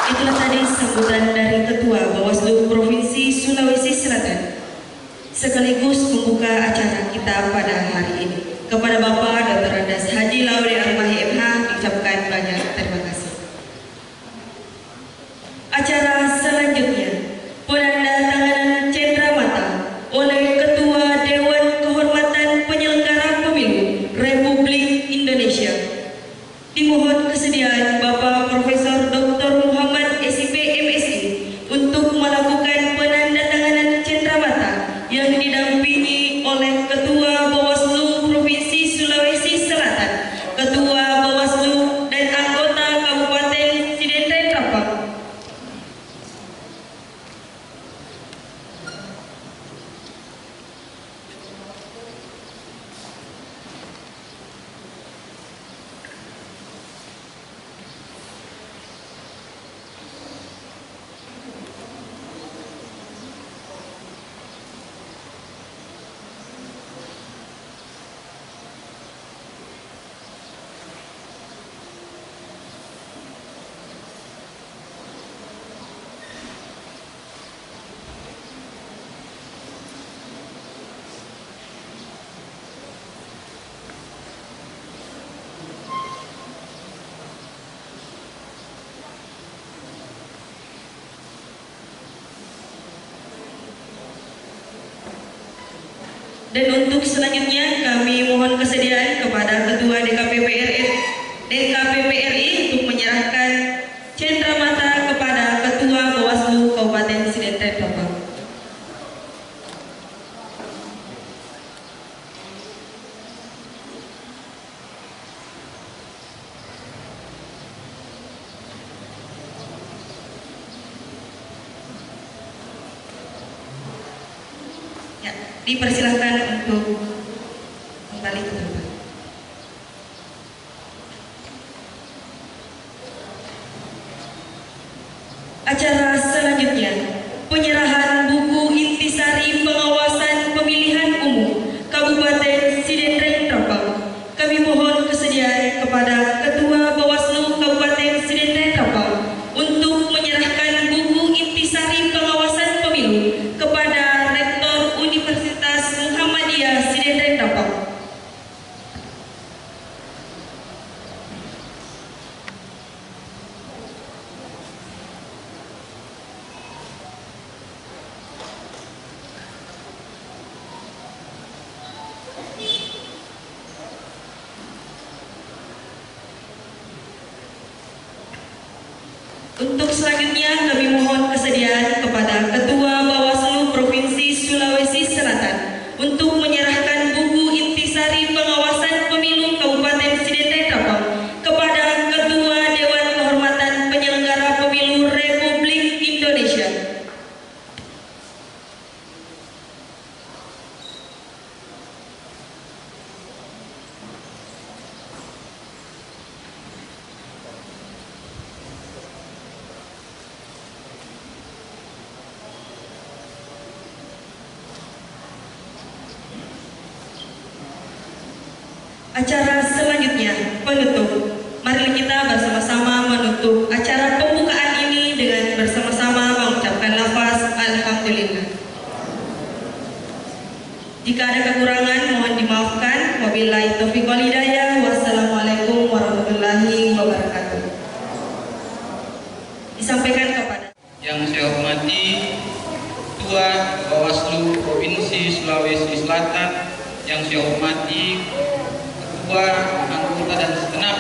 [SPEAKER 1] Itulah tadi sambutan dari Ketua Bawaslu Provinsi Sulawesi Selatan sekaligus membuka acara kita pada hari ini. Kepada Bapak Dr. Andes Haji Lauri Armahi MH diucapkan banyak terima kasih. Acara selanjutnya, penandatanganan cenderamata oleh Ketua Dewan Kehormatan Penyelenggara Pemilu Republik Indonesia. Dimohon kesediaan Bapak Profesor Dr. Muhammad SIP MSI untuk melakukan penandatanganan cenderamata yang didampingi oleh Ketua Bawaslu Provinsi Sulawesi Selatan, Ketua Bawaslu dan anggota Kabupaten Sidrap Bapak. Dan untuk selanjutnya kami mohon kesediaan kepada Ketua DKPP RI untuk menyerahkan cenderamata kepada Ketua Bawaslu Kabupaten Sidrap Bapak. Dipersilahkan untuk kembali ke tempat. Acara selanjutnya, penyerahan buku intisari pengawasan pemilihan umum Kabupaten Sidendreng Trapau. Kami mohon kesediaan kepada Ketua Bawaslu Kabupaten Sidendreng Trapau untuk menyerahkan buku intisari pengawasan pemilu kepada Rektor Universitas Muhammadiyah Sidendreng Trapau. Untuk selanjutnya kami mohon kesediaan kepada Ketua Bawaslu Provinsi Sulawesi Selatan untuk menyerahkan buku intisari pengawasan pemilu Kabupaten Sidendreng Trapau kepada Ketua Dewan Kehormatan Penyelenggara Pemilu Republik Indonesia. Acara selanjutnya, penutup. Mari kita bersama-sama menutup acara pembukaan ini dengan bersama-sama mengucapkan lafaz Alhamdulillah. Jika ada kekurangan mohon dimaafkan. Wabillahi taufiq wal hidayah. Wassalamualaikum warahmatullahi wabarakatuh. Disampaikan kepada
[SPEAKER 6] yang saya hormati Ketua Bawaslu Provinsi Sulawesi Selatan, yang saya hormati Ketua, anggota dan segenap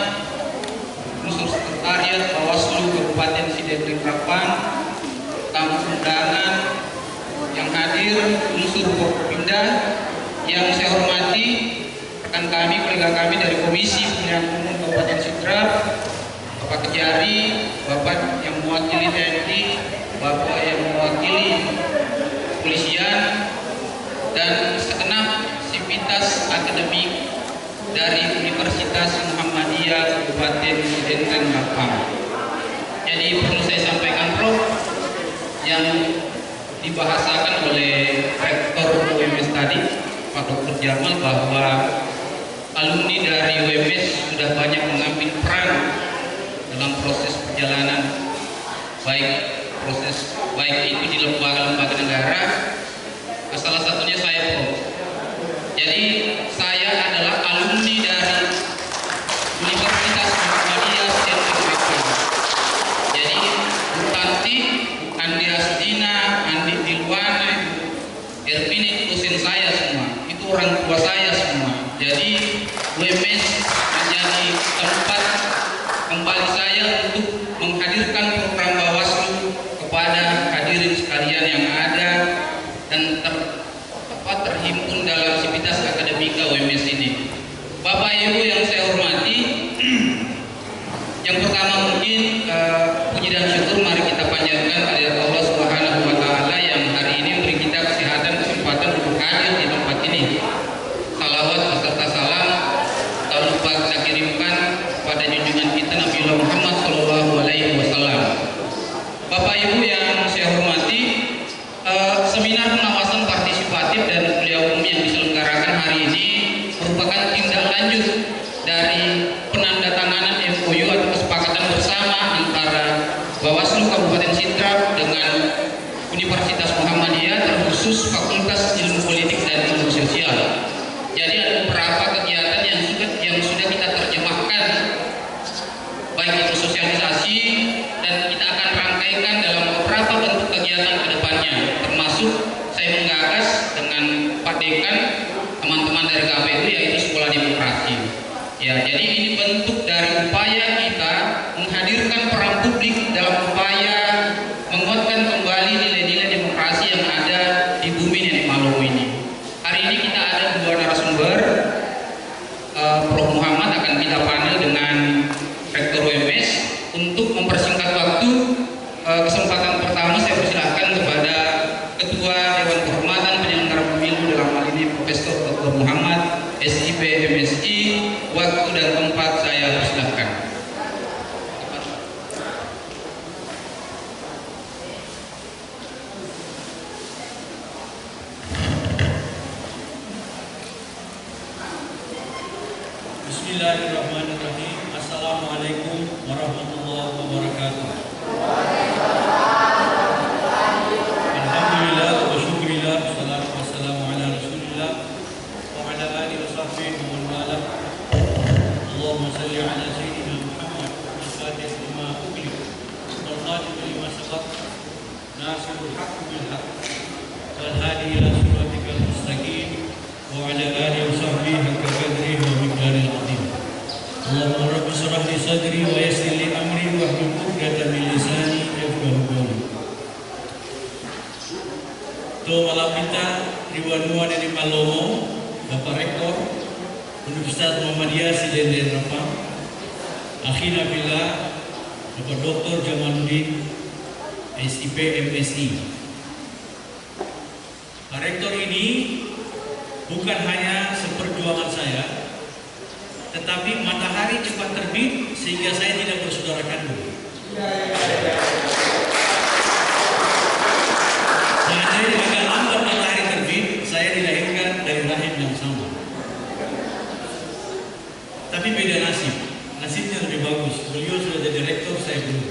[SPEAKER 6] unsur sekretariat Bawaslu Kabupaten Sidendreng Trapau, tamu undangan yang hadir, unsur Forkopimda yang saya hormati, rekan kami, kolega kami dari Komisi Pemilihan Umum Kabupaten Sidrap, Bapak Kejari, Bapak yang mewakili TNI, Bapak yang mewakili kepolisian, dan segenap sivitas akademik dari Universitas Muhammadiyah Kabupaten Sidendreng Trapau. Jadi perlu saya sampaikan, Prof, yang dibahasakan oleh Rektor UMS tadi, Pak Dr. Jamal, bahwa alumni dari UMS sudah banyak mengambil peran dalam proses perjalanan, baik itu di lembaga-lembaga negara. Salah satunya saya, Prof. Jadi saya adalah alumni dari Universitas Muhammadiyah Sidendreng Trapau. Jadi Bu Tanti, Andi Asdina, Andi Dilwana, Ervini, dosen saya semua. Itu orang tua saya semua. Jadi UMS menjadi tempat kembali saya untuk menghadirkan program Bawaslu kepada hadirin sekalian yang ada dan terhimpun dalam sivitas akademika UMS ini. Bapak Ibu yang saya hormati, yang pertama mungkin puji dan syukur mari kita panjatkan kehadirat Allah Subhanahu wa taala yang hari ini memberi kita kesehatan, kesempatan untuk hadir di tempat ini. Salawat beserta salam tak lupa kita kirimkan pada junjungan kita Nabi Muhammad sallallahu alaihi wasallam. Bapak Ibu yang saya hormati, seminar pengawasan partisipatif dan kuliah umum yang diselenggarakan hari ini merupakan tindak lanjut dari penandatanganan MOU atau kesepakatan bersama antara Bawaslu Kabupaten Sidrap dengan Universitas Muhammadiyah, terkhusus Fakultas Ilmu Politik dan Ilmu Sosial. Jadi ada beberapa kegiatan yang sudah kita terjemahkan, baik itu sosialisasi, dan kita akan rangkaikan dalam beberapa bentuk kegiatan ke depannya, termasuk saya menggagas dengan Pak Dekan, teman-teman dari KPU, yaitu Sekolah Demokrasi. Ya, jadi ini bentuk dari upaya kita menghadirkan peran publik dalam upaya menguatkan kembali nilai-nilai demokrasi yang ada di bumi Nenek Maluku ini. Hari ini kita ada dua narasumber. Prof. Muhammad akan kita panel dengan Rektor UMS. Untuk mempersingkat waktu, kesempatan pertama saya persilahkan kepada Ketua Dewan Kehormatan Penyelenggara Pemilu dalam hal
[SPEAKER 7] Bismillahirrahmanirrahim. Assalamualaikum warahmatullahi wabarakatuh. Alhamdulillah wa syukurillah, salatu wassalamu ala rasulillah wa ala alihi wa sahbihi wa man wala. Allahumma salli ala sayyidina Muhammad al-fatih lima ughliq wal khatim lima sabaq nasirul haqq bil haqq wal hadi ila siratikal mustaqim wa ala alihi wa sahbihi haqqa qadrihi wa miqdaril azim. Allahumma rabbi shrah li sadri wa yassir li amri wahlul 'uqdatam min lisani yafqahu qawli. Ketua Malam Kita Ridwan Nuan dari Palomo, Bapak Rektor Universitas Muhammadiyah Sidenden Rempang, Akhina Billah, Bapak Dr. Jamaluddin, SIP MSI. Pak Rektor ini bukan hanya seperjuangan saya, tetapi matahari cepat terbit sehingga saya tidak bersaudara kandung. Seandainya agak lambat matahari terbit, saya dilahirkan dari rahim yang sama. Tapi beda nasib. Nasibnya lebih bagus. Beliau sudah jadi rektor, saya belum.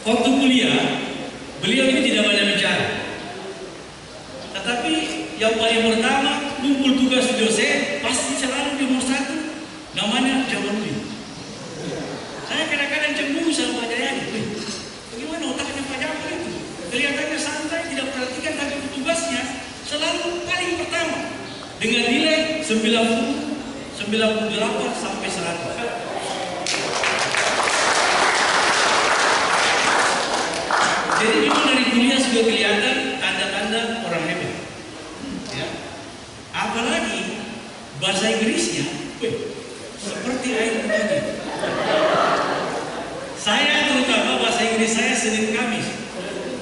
[SPEAKER 7] Waktu kuliah, beliau ini tidak banyak bicara. Tetapi yang paling pertama, kumpul tugas di dosen, pasti selalu di nomor 1, namanya Jamaluddin. Saya kadang-kadang cemburu sama Pak Jayadi. Bagaimana otaknya Pak Jamaluddin itu? Kelihatannya santai, tidak perhatikan, tapi tugasnya selalu paling pertama. Dengan nilai 90, 98 sampai 100. Jadi memang dari kuliah sudah kelihatan tanda-tanda orang hebat. Ya. Apalagi bahasa Inggrisnya, seperti air mengalir. Saya terutama bahasa Inggris saya Senin Kamis.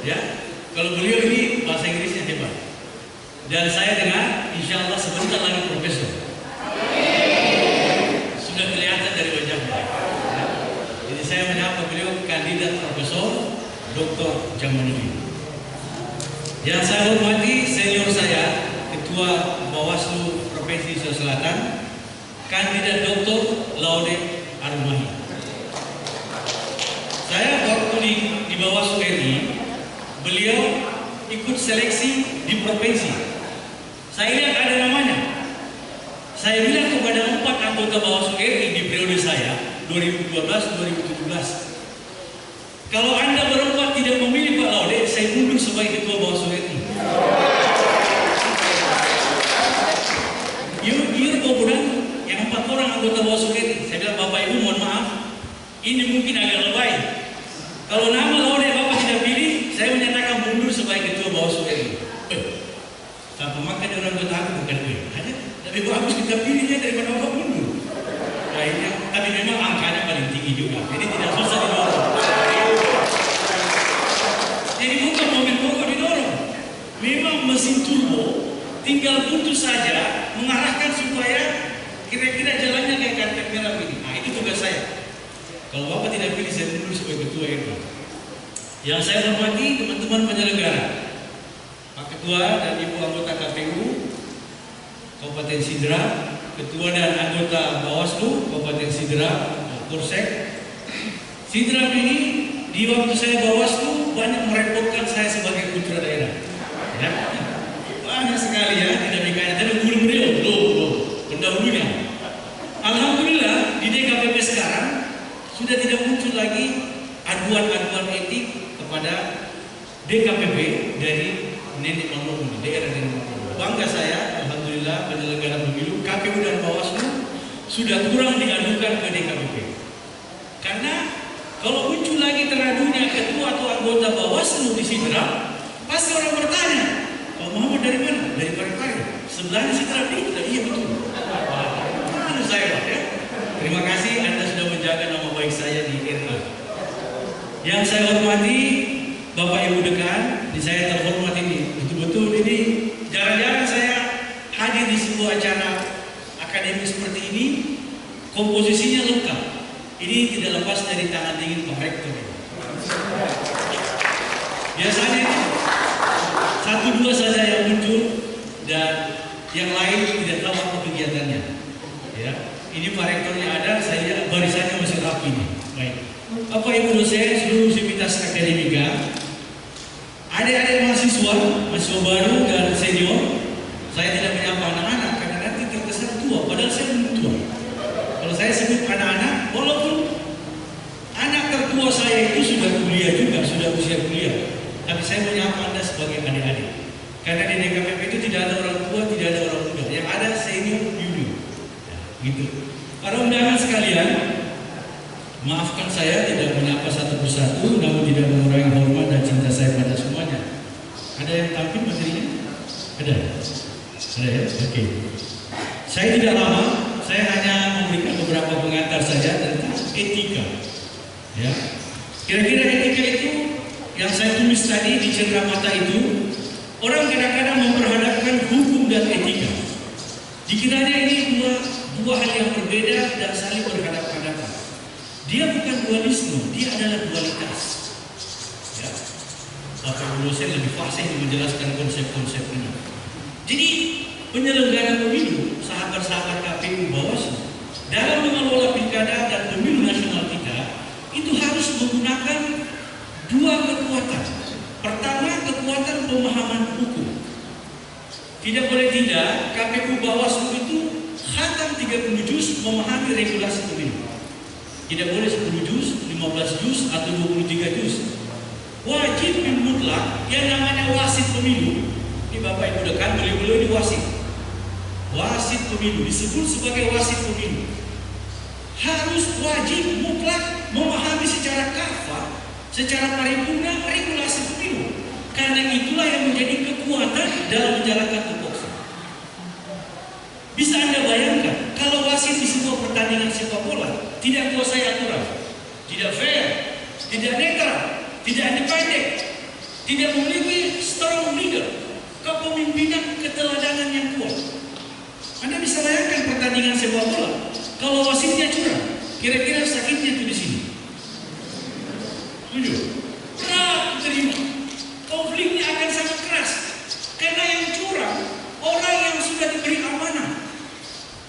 [SPEAKER 7] Ya. Kalau beliau ini bahasa Inggrisnya hebat. Dan saya dengar insya Allah sebentar lagi profesor. Sudah kelihatan dari wajahnya. Ya. Jadi saya menyapa beliau kandidat profesor Dr. Jamaluddin. Yang saya hormati senior saya, Ketua Bawaslu Provinsi Sulawesi Selatan, kandidat Dr. Laude Armahi. Saya waktu di Bawaslu RI, beliau ikut seleksi di provinsi. Saya lihat ada namanya. Saya bilang kepada 4 anggota Bawaslu RI di periode saya 2012-2017. Kalau Anda berempat tidak memilih Pak Laude, saya mundur sebagai Ketua Bawaslu RI. Yur Bobodan, yang 4 orang anggota Bawaslu RI. Saya bilang, Bapak Ibu mohon maaf, ini mungkin agak lebay. Kalau nama Laude Bapak tidak pilih, saya menyatakan mundur sebagai Ketua Bawaslu RI. Tanpa makan orang anggota aku bukan gue. Lebih bagus kita pilihnya daripada Bapak mundur. Akhirnya, tapi memang angkanya paling tinggi juga, jadi tidak susah didorong. Jadi bukan mobil pokok didorong, memang mesin turbo tinggal putus saja mengarahkan supaya kira-kira jalannya kayak karpet merah ini. Nah itu tugas saya. Kalau Bapak tidak pilih, saya mundur sebagai Ketua RI. Yang saya hormati teman-teman penyelenggara, Pak Ketua dan Ibu anggota KPU Kabupaten Sidra, Ketua dan anggota Bawaslu Kabupaten Sidra, Polsek. Sidra ini di waktu saya Bawaslu banyak merepotkan saya sebagai putra daerah. Ya. Banyak sekali ya dinamikanya. Tapi beliau belum pendahulunya. Alhamdulillah di DKPP sekarang sudah tidak muncul lagi aduan-aduan etik kepada DKPP dari nenek moyang daerah nenek moyang. Bangga saya, alhamdulillah penyelenggara pemilu KPU dan Bawaslu sudah kurang diadukan ke DKPP. Karena kalau muncul lagi teradunya ketua atau anggota Bawaslu di Sidra, pasti orang bertanya, Pak Muhammad dari mana? Dari Parepare. Sebelahnya Sidra ini, iya betul. Mana saya Pak ya? Terima kasih Anda sudah menjaga nama baik saya di RI. Yang saya hormati Bapak Ibu dekan, saya terhormat ini. Betul-betul ini jarang-jarang saya hadir di sebuah acara akademik seperti ini, komposisinya lengkap. Ini tidak lepas dari tangan dingin Pak Rektor. Biasanya 1-2 saja yang muncul dan yang lain tidak tahu apa kegiatan. kegiatannya. Ya, ini Pak Rektornya ada, saya barisannya masih rapi nih. Baik. Bapak Ibu dosen, seluruh sivitas akademika, adik-adik mahasiswa baru dan senior, saya tidak menyapa anak-anak karena nanti terkesan tua, padahal saya belum tua. Kalau saya sebut anak-anak, walaupun anak tertua saya itu sudah kuliah juga, sudah usia kuliah, tapi saya menyapa Anda sebagai adik-adik. Karena di DKPP itu tidak ada orang tua, tidak ada orang muda, yang ada senior junior. Gitu. Para undangan sekalian, maafkan saya tidak menyapa satu persatu, namun tidak mengurangi hormat dan cinta saya pada semuanya. Ada yang tampil materinya? Ada? Ada ya? Oke. Saya tidak lama, saya hanya memberikan beberapa pengantar saja tentang etika. Ya. Kira-kira etika itu yang saya tulis tadi di cenderamata itu, orang kadang-kadang memperhadapkan hukum dan etika. Dikiranya ini dua hal yang berbeda dan saling berhadapan-hadapan. Dia bukan dualisme, dia adalah dualitas. Ya. Bapak dosen lebih fasih menjelaskan konsep-konsep ini. Jadi penyelenggara pemilu, sahabat-sahabat KPU Bawaslu, dalam mengelola pilkada dan pemilu nasional kita, itu harus menggunakan dua kekuatan. Pertama, kekuatan pemahaman hukum. Tidak boleh tidak, KPU Bawaslu itu khatam 30 juz memahami regulasi pemilu. Tidak boleh 10 juz, 15 juz, atau 23 juz. Wajib mutlak yang namanya wasit pemilu. Ini Bapak Ibu dekat, beliau-beliau ini wasit. Wasit pemilu, disebut sebagai wasit pemilu. Harus wajib mutlak memahami secara kafah, secara paripurna regulasi pemilu. Karena itulah yang menjadi kekuatan dalam menjalankan tupoksi. Bisa Anda bayangkan, kalau wasit di sebuah pertandingan sepak bola tidak kuasai aturan, tidak fair, tidak netral, tidak independen, tidak memiliki strong leader, kepemimpinan, keteladanan yang kuat. Anda bisa bayangkan pertandingan sepak bola, kalau wasitnya curang, kira-kira sakitnya itu di sini. Setuju? Berat terima. Konfliknya akan sangat keras. Karena yang curang, orang yang sudah diberi amanah.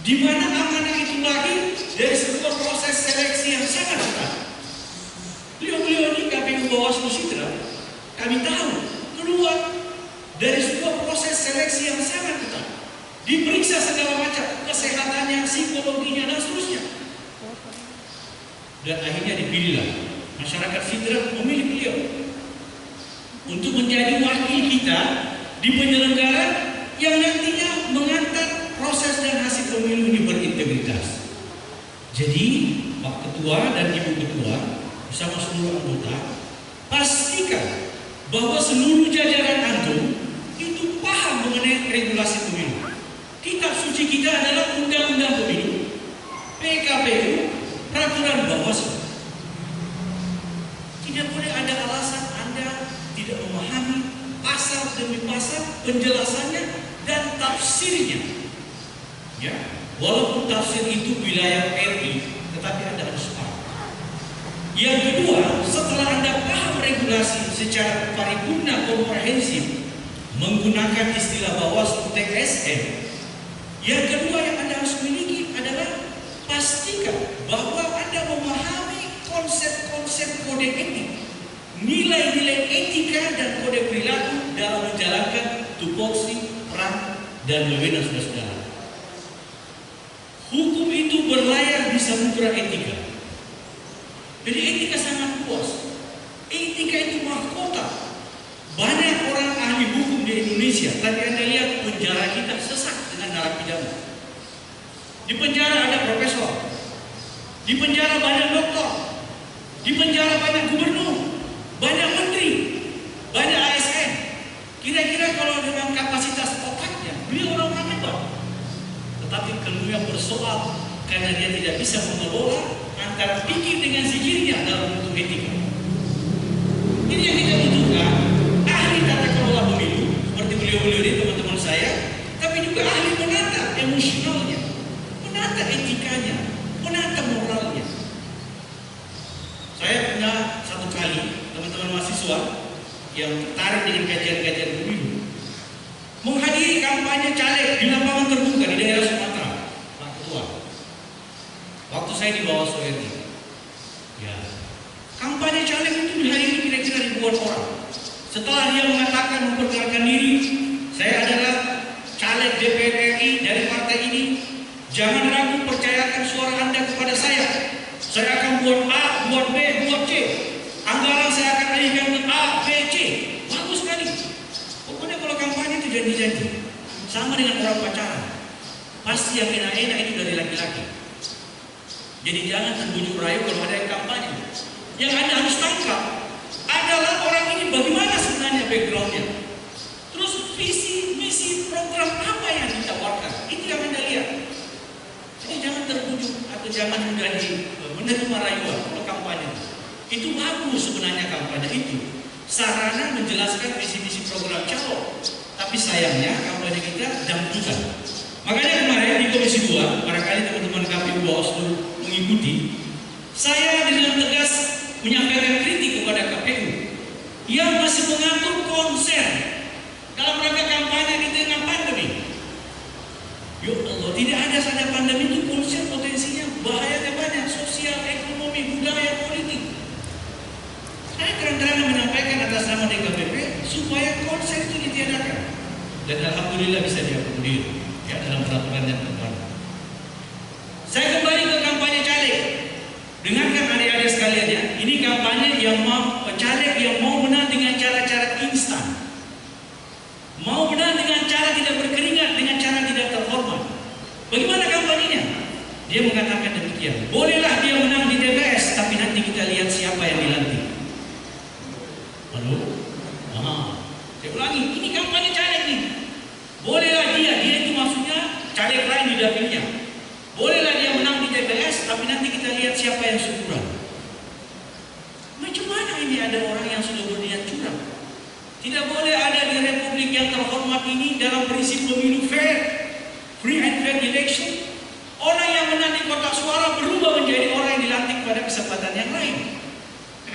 [SPEAKER 7] Di mana amanah itu lahir dari sebuah proses seleksi yang sangat ketat. Beliau-beliau ini KPU Bawaslu Sidra, kami tahu, keluar dari sebuah proses seleksi yang sangat ketat. Diperiksa segala macam, kesehatannya, psikologinya, dan seterusnya. Dan akhirnya dipilihlah. Masyarakat Sidra memilih beliau untuk menjadi wakil kita di penyelenggara yang nantinya mengantar proses dan hasil pemilu ini berintegritas. Jadi Pak Ketua dan Ibu Ketua bersama seluruh anggota pastikan bahwa seluruh jajaran antum itu paham mengenai regulasi pemilu. Kitab suci kita adalah Undang-Undang Pemilu, PKPU, Peraturan Bawaslu. Tidak boleh ada alasan Anda tidak memahami pasal demi pasal, penjelasannya dan tafsirnya. Ya, walaupun tafsir itu wilayah RI, tetapi Anda harus paham. Yang kedua, setelah Anda paham regulasi secara paripurna komprehensif menggunakan istilah Bawaslu TSN, yang kedua yang Anda harus miliki adalah pastikan bahwa Anda memahami konsep-konsep kode etik, nilai-nilai etika dan kode perilaku dalam menjalankan tupoksi, peran, dan wewenang saudara-saudara. Hukum itu berlayar di samudera etika. Jadi etika sangat luas. Etika itu mahkota. Banyak orang ahli hukum di Indonesia, tapi Anda lihat penjara kita sesak dengan narapidana. Di penjara ada profesor, di penjara banyak doktor, di penjara banyak gubernur, banyak menteri, banyak ASN. Kira-kira kalau dengan kapasitas otaknya, beliau orang hebat. Tetapi kemudian bersoal karena dia tidak bisa mengelola antara pikir dengan zikirnya dalam bentuk etika. Ini yang kita butuhkan, ahli tata kelola pemilu seperti beliau-beliau ini teman-teman saya, tapi juga ahli menata emosionalnya, menata etikanya, menata moralnya. Saya pernah satu kali teman-teman mahasiswa yang tertarik dengan kajian-kajian pemilu menghadiri kampanye caleg di lapangan terbuka di daerah Sumatera. saya di bawah Soeharto. Ya, kampanye caleg itu dihadiri kira-kira ribuan orang. Setelah dia mengatakan memperkenalkan diri, saya adalah caleg DPR RI dari partai ini, jangan ragu percayakan suara Anda kepada saya. Saya akan buat A, buat B, buat C. Anggaran saya akan alihkan ke A, B, C. Bagus sekali. Pokoknya kalau kampanye itu janji-janji. Sama dengan orang pacaran. Pasti yang enak-enak itu dari laki-laki. Jadi jangan terbujuk rayu kalau ada yang kampanye. Yang Anda harus tangkap adalah orang ini bagaimana sebenarnya backgroundnya. Terus visi, misi, program apa yang ditawarkan. Itu yang Anda lihat. Jadi jangan terbujuk atau jangan menjanji menerima rayuan kalau kampanye. Itu bagus sebenarnya kampanye itu. Sarana menjelaskan visi-misi program calon. Tapi sayangnya kampanye kita dangdutan. Makanya kemarin di Komisi 2, barangkali teman-teman KPU Bawaslu mengikuti, saya dengan tegas menyampaikan kritik kepada KPU yang masih mengatur konser dalam rangka kampanye di tengah pandemi. Ya Allah, tidak ada saja pandemi itu konser potensinya bahayanya banyak, sosial, ekonomi, budaya, politik. Saya terang-terangan menyampaikan atas nama DKPP supaya konser itu ditiadakan, dan alhamdulillah bisa diakomodir ya dalam peraturan yang terbaru. Saya kembali ke kampanye caleg. Dengarkan adik-adik sekalian ya, ini kampanye yang mau caleg yang mau menang dengan cara-cara instan, mau menang dengan cara tidak berkeringat, dengan cara tidak terhormat. Bagaimana kampanyenya? Dia mengatakan demikian, bolehlah dia menang di TPS, tapi nanti kita lihat siapa yang dilantik. Lalu, saya ulangi, ini kampanye caleg nih. Bolehlah dia itu maksudnya caleg lain di dapilnya. Bolehlah dia menang di TPS, tapi nanti kita lihat siapa yang syukuran. Macam mana ini ada orang yang sudah berniat curang? Tidak boleh ada di republik yang terhormat ini dalam prinsip pemilu fair, free and fair election. Orang yang menang di kotak suara berubah menjadi orang yang dilantik pada kesempatan yang lain.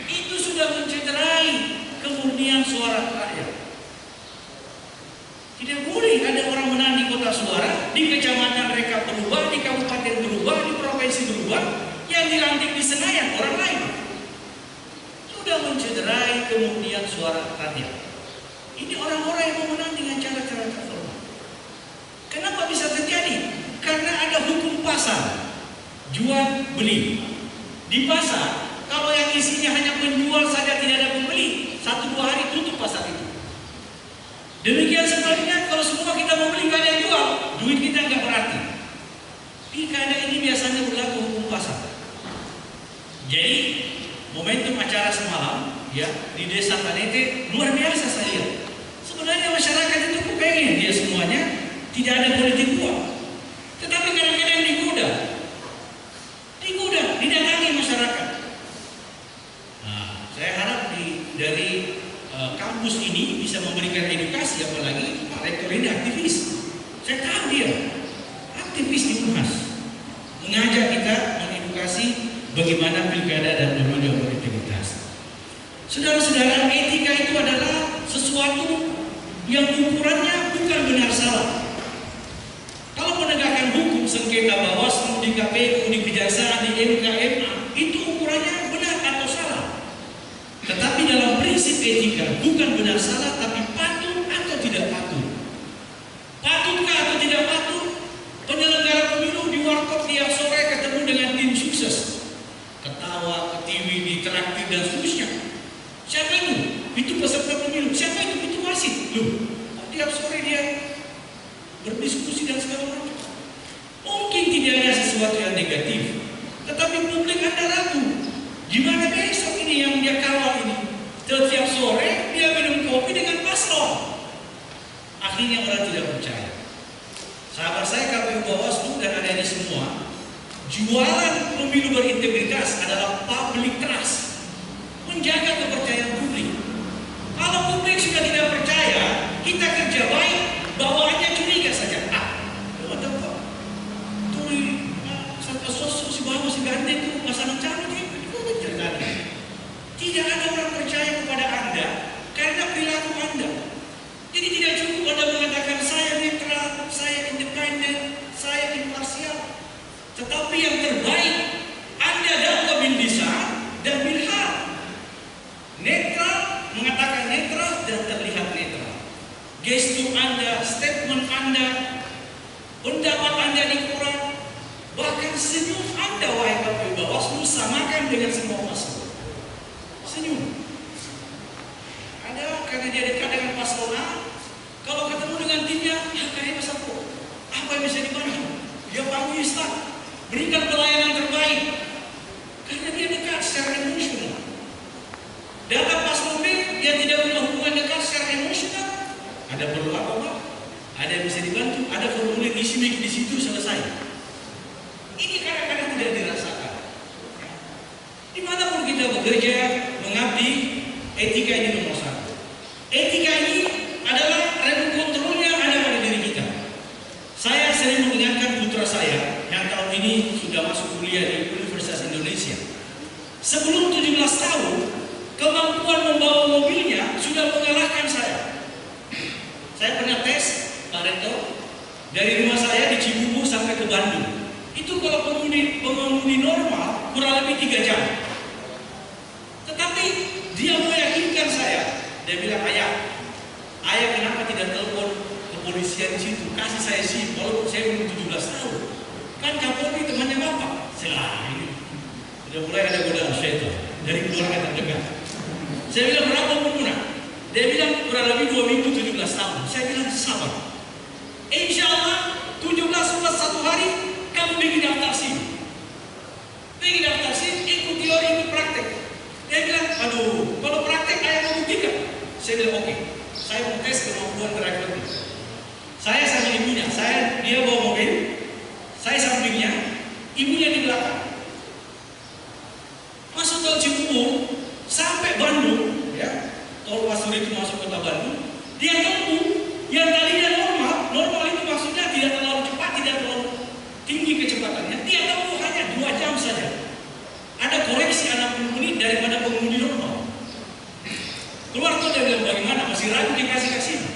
[SPEAKER 7] Itu sudah mencederai kemurnian suara rakyat. Tidak boleh ada orang menang di kota suara, di kecamatan mereka berubah, di kabupaten berubah, di provinsi berubah, yang dilantik di Senayan orang lain. Sudah mencederai kemurnian suara rakyat. Ini orang-orang yang mau menang dengan cara-cara terhormat. Kenapa bisa terjadi? Karena ada hukum pasar, jual beli. Di pasar, kalau yang isinya hanya penjual saja tidak ada pembeli, 1-2 hari tutup pasar itu. Demikian sebaliknya, kalau semua kita mau beli gak ada yang jual, duit kita nggak berarti. Di keadaan ini biasanya berlaku hukum pasar. Jadi momentum acara semalam ya di Desa Tanete luar biasa saya lihat. Sebenarnya masyarakat itu kepengen dia semuanya tidak ada politik uang, tetapi kadang-kadang digoda, didatangi masyarakat. Nah, saya harap dari kampus ini bisa memberikan edukasi, apalagi Pak Rektor ini aktivis. Saya tahu dia aktivis di Unhas, mengajak kita mengedukasi bagaimana pilkada dan pemilu yang berintegritas. Saudara-saudara, etika itu adalah sesuatu yang ukurannya bukan benar salah. Kalau menegakkan hukum sengketa Bawaslu, di KPU, di Kejaksaan, di MK, MA, itu ukurannya benar atau salah. Tetapi dalam prinsip etika bukan benar salah, tapi patuh atau tidak patuh. Patutkah atau tidak patuh? Penyelenggara pemilu di warkop tiap sore ketemu dengan tim sukses, ketawa, ketiwi, ditraktir dan seterusnya. Siapa itu? Itu peserta pemilu. Siapa itu? Itu wasit. Loh, tiap sore dia berdiskusi dan segala macam. Mungkin tidak ada sesuatu yang negatif, tetapi publik Anda ragu. Gimana besok ini yang dia kawal ini? Setiap sore dia minum kopi dengan paslon. Akhirnya orang tidak percaya. Sahabat saya KPU Bawaslu dan adik-adik semua, jualan pemilu berintegritas adalah public trust, menjaga kepercayaan publik. Kalau publik sudah tidak percaya, kita kerja baik, bawaannya curiga saja. Ada kok? Tuh, sosok si bawah masih ganteng tuh, pasangan calon itu terjadi. Tidak ada orang percaya kepada Anda karena perilaku Anda. Jadi tidak cukup Anda mengatakan saya netral, saya independen, saya imparsial. Tetapi yang terbaik dengan semua paslon. Senyum. Ada karena dia dekat dengan paslon A, kalau ketemu dengan timnya, ya kayak apa? Apa yang bisa dibantu? Dia panggil staf, berikan pelayanan terbaik. Karena dia dekat secara emosional. Datang paslon B, dia tidak punya hubungan dekat secara emosional. Ada perlu apa, Pak? Ada yang bisa dibantu, ada formulir isi di situ, selesai. Ini kadang-kadang tidak dirasakan. Dimanapun kita bekerja, mengabdi, etika ini nomor satu. Etika ini adalah remote controlnya ada pada diri kita. Saya sering mengingatkan putra saya yang tahun ini sudah masuk kuliah di Universitas Indonesia. Sebelum 17 tahun, kemampuan membawa mobilnya sudah mengalahkan saya. Saya pernah tes, Pak Rektor, dari rumah saya di Cibubur sampai ke Bandung. Itu kalau pengemudi normal kurang lebih 3 jam. Tetapi dia meyakinkan saya. Dia bilang, ayah kenapa tidak telepon kepolisian di situ? Kasih saya SIM, walaupun saya belum 17 tahun. Kan Kapolri temannya Bapak. Saya ini sudah mulai ada godaan syaitan dari keluarga terdekat. Saya bilang, berapa umurnya? Dia bilang kurang lebih 2 minggu 17 tahun. Saya bilang, sabar. Insya Allah 17 plus 1 hari kamu bikin daftar SIM. Bikin daftar SIM, ikut teori, ikut praktek. Dia bilang, aduh, kalau praktek ayah mau buktikan. Saya bilang, oke, saya mau tes kemampuan driver. Saya sama ibunya, dia bawa mobil, saya sampingnya, ibunya di belakang. Masuk tol Cibubur sampai Bandung, ya, tol Pasir itu masuk kota Bandung. Dia tempuh yang tadinya normal itu maksudnya tidak terlalu cepat, tidak terlalu tinggi kecepatannya. Dia tempuh hanya 2 jam saja. Ada koreksi 60 menit daripada pengemudi normal. Keluar tol dia bilang, bagaimana? Masih ragu dikasih ke sini?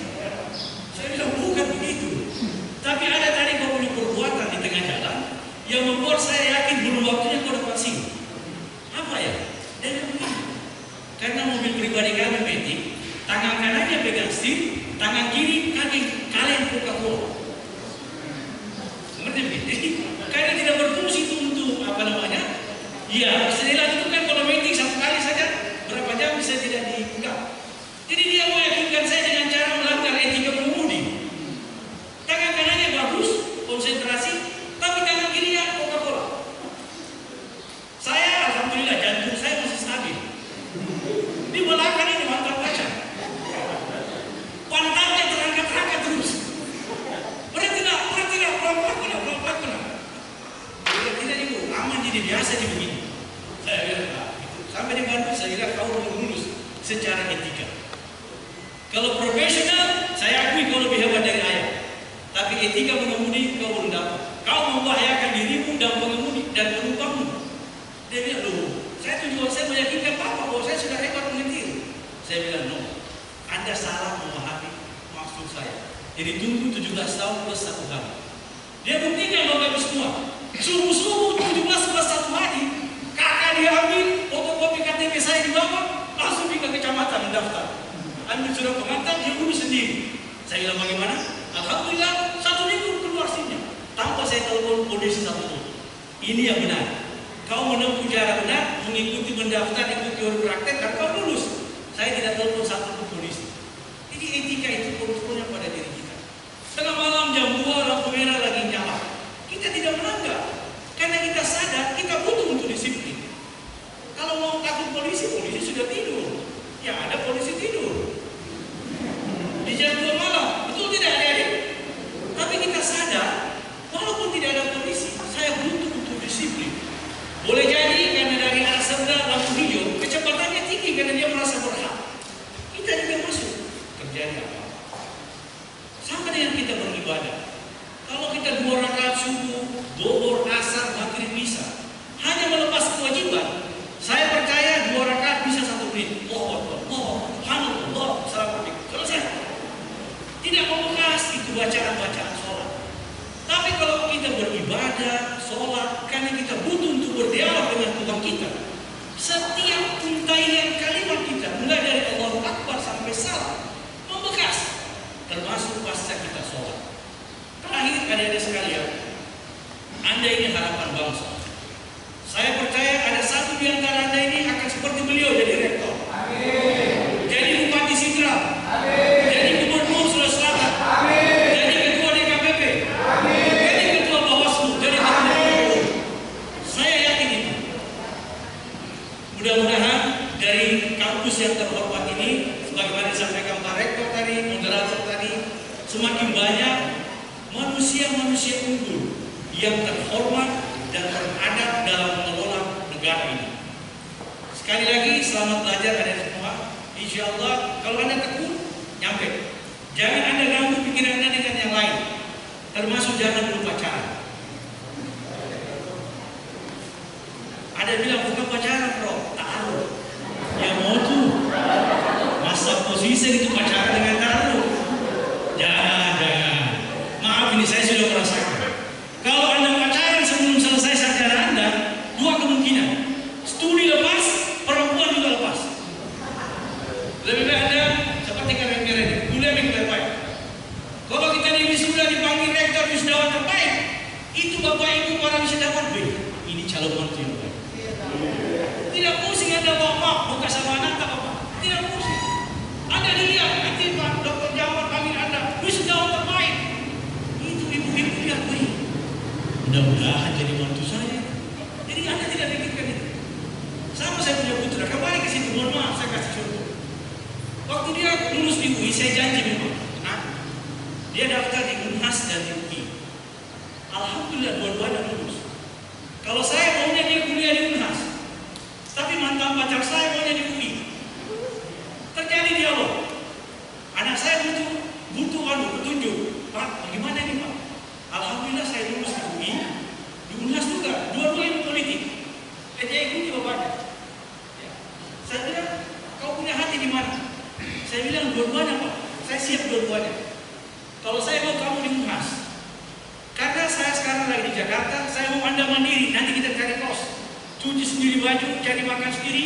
[SPEAKER 7] Saya bilang, bukan begitu. Tapi ada tadi kau punya perbuatan di tengah jalan yang membuat saya yakin belum waktunya kau dapat SIM. Apa ya? Dia bilang begini. Karena mobil pribadi kami Matic, tangan kanannya pegang setir, tangan kiri kalian Coca-Cola. Ngerti begitu? Karena tidak berfungsi untuk apa namanya? Ya, istilah itu kan kalau Matic 1 kali saja berapa jam bisa tidak dibuka. Jadi dia meyakinkan saya dengan cara melanggar etika pengemudi. Tangan kanannya bagus, konsentrasi, tapi tangan kirinya Coca-Cola. Saya alhamdulillah jantung saya masih stabil. Di belakang ini mantap baca. Pantatnya terangkat-angkat terus. Berhentilah, pelan-pelan kena. Tidak ibu, aman jadi biasa di begini. Saya bilang, sampai di Bandung saya bilang kau belum lulus secara etika. Kalau profesional, saya akui kau lebih hebat dari ayah. Tapi etika mengemudi kau belum dapat. Kau membahayakan dirimu dan pengemudi dan penumpangmu. Dia bilang, loh, saya meyakinkan Papa bahwa saya sudah hebat menyetir. Saya bilang, no, Anda salah memahami maksud saya. Jadi tunggu 17 tahun plus 1 hari. Dia buktikan Bapak Ibu semua. Subuh-subuh 17 plus 1 hari, kakak dia ambil fotokopi KTP saya di bawah, langsung pergi ke kecamatan mendaftar. Ambil surat pengantar, dia urus sendiri. Saya bilang bagaimana? Alhamdulillah 1 minggu keluar SIM-nya. Tanpa saya telepon polisi 1 pun. Ini yang benar. Kau menempuh cara benar, mengikuti mendaftar, ikut teori praktek, dan kau lulus. Saya tidak telepon 1 pun polisi. Jadi etika itu kontrolnya pada diri kita. Tengah malam jam 2 lampu merah lagi nyala. Kita tidak melanggar. Karena kita sadar kita butuh untuk disiplin. Kalau mau takut polisi sudah tidur. Ya ada polisi tidur. Di jam 2 malam, betul tidak adik-adik? Tapi kita sadar, walaupun tidak ada polisi, saya butuh untuk disiplin. Boleh jadi karena dari arah sebelah lampu hijau, kecepatannya tinggi karena dia merasa berhak. Kita juga masuk. Terjadi apa? Sama dengan kita beribadah. Kalau kita 2 rakaat subuh, zuhur, asar, maghrib, isya, hanya melepas kewajiban, saya percaya 2 rakaat bisa 1 menit. Subhanallah, assalamualaikum. Selesai. Tidak membekas itu bacaan-bacaan sholat. Tapi kalau kita beribadah, sholat, karena kita butuh untuk berdialog dengan Tuhan kita. Setiap untaian kalimat kita, mulai dari Allahu Akbar sampai salam, membekas. Termasuk pasca kita sholat. Terakhir, adik-adik sekalian, Anda ini harapan bangsa. Saya percaya ada satu satu di antara Anda ini akan seperti beliau jadi rektor. Jadi Bupati Sidrap. Jadi Gubernur Sulawesi Selatan. Jadi Ketua DKPP. Jadi Ketua Bawaslu. Jadi Ketua Gubernur. Saya yakin itu. Mudah-mudahan dari kampus yang terhormat ini, sebagaimana disampaikan Pak Rektor tadi, moderator tadi, semakin banyak manusia-manusia unggul yang terhormat dan beradab dalam mengelola negara ini. Sekali lagi, selamat belajar Anda semua. Insya Allah, kalau Anda tekun, nyampe. Jangan Anda ganggu pikiran Anda dengan yang lain. Termasuk jangan lupa pacaran. Ada bilang bukan pacaran bro, taruh. Ya mau tuh. Masa posisi itu pacaran dengan taruh. Jangan. Maaf ini saya sudah merasakan. Kalau Anda pacaran sebelum selesai sarjana Anda, dua kemungkinan. Studi lepas, perempuan juga lepas. Lebih baik Anda seperti kami ini, kuliah yang terbaik. Kalau kita di wisuda dipanggil rektor wisudawan terbaik, itu bapak ibu para wisudawan, ini calon mantu yang baik. Tidak pusing Anda bawa buka sama anak tak apa. Tidak pusing. Anda dilihat nanti Pak Dr. Jamal panggil Anda wisudawan terbaik. Itu ibu-ibu lihat baik. Mudah-mudahan jadi mantu saya. Jadi Anda tidak pikirkan itu. Sama saya punya putra, kembali ke situ, mohon maaf saya kasih contoh. Waktu dia lulus di UI, saya janji memang, dia daftar di Unhas dan di UI. Alhamdulillah dua-duanya lulus. Kalau saya maunya dia kuliah di Unhas, tapi mantan pacar saya maunya di UI. Terjadi dialog. Anak saya butuh petunjuk. Pak, bagaimana ini Pak? Alhamdulillah saya lulus di UI, di Unhas juga, dua-duanya politik. Dia ikuti bapaknya. Ya. Saya bilang, kau punya hati di mana? Saya bilang dua-duanya Pak. Saya siap dua-duanya. Kalau saya mau kamu di Unhas, karena saya sekarang lagi di Jakarta, saya mau Anda mandiri. Nanti kita cari kos, cuci sendiri baju, cari makan sendiri,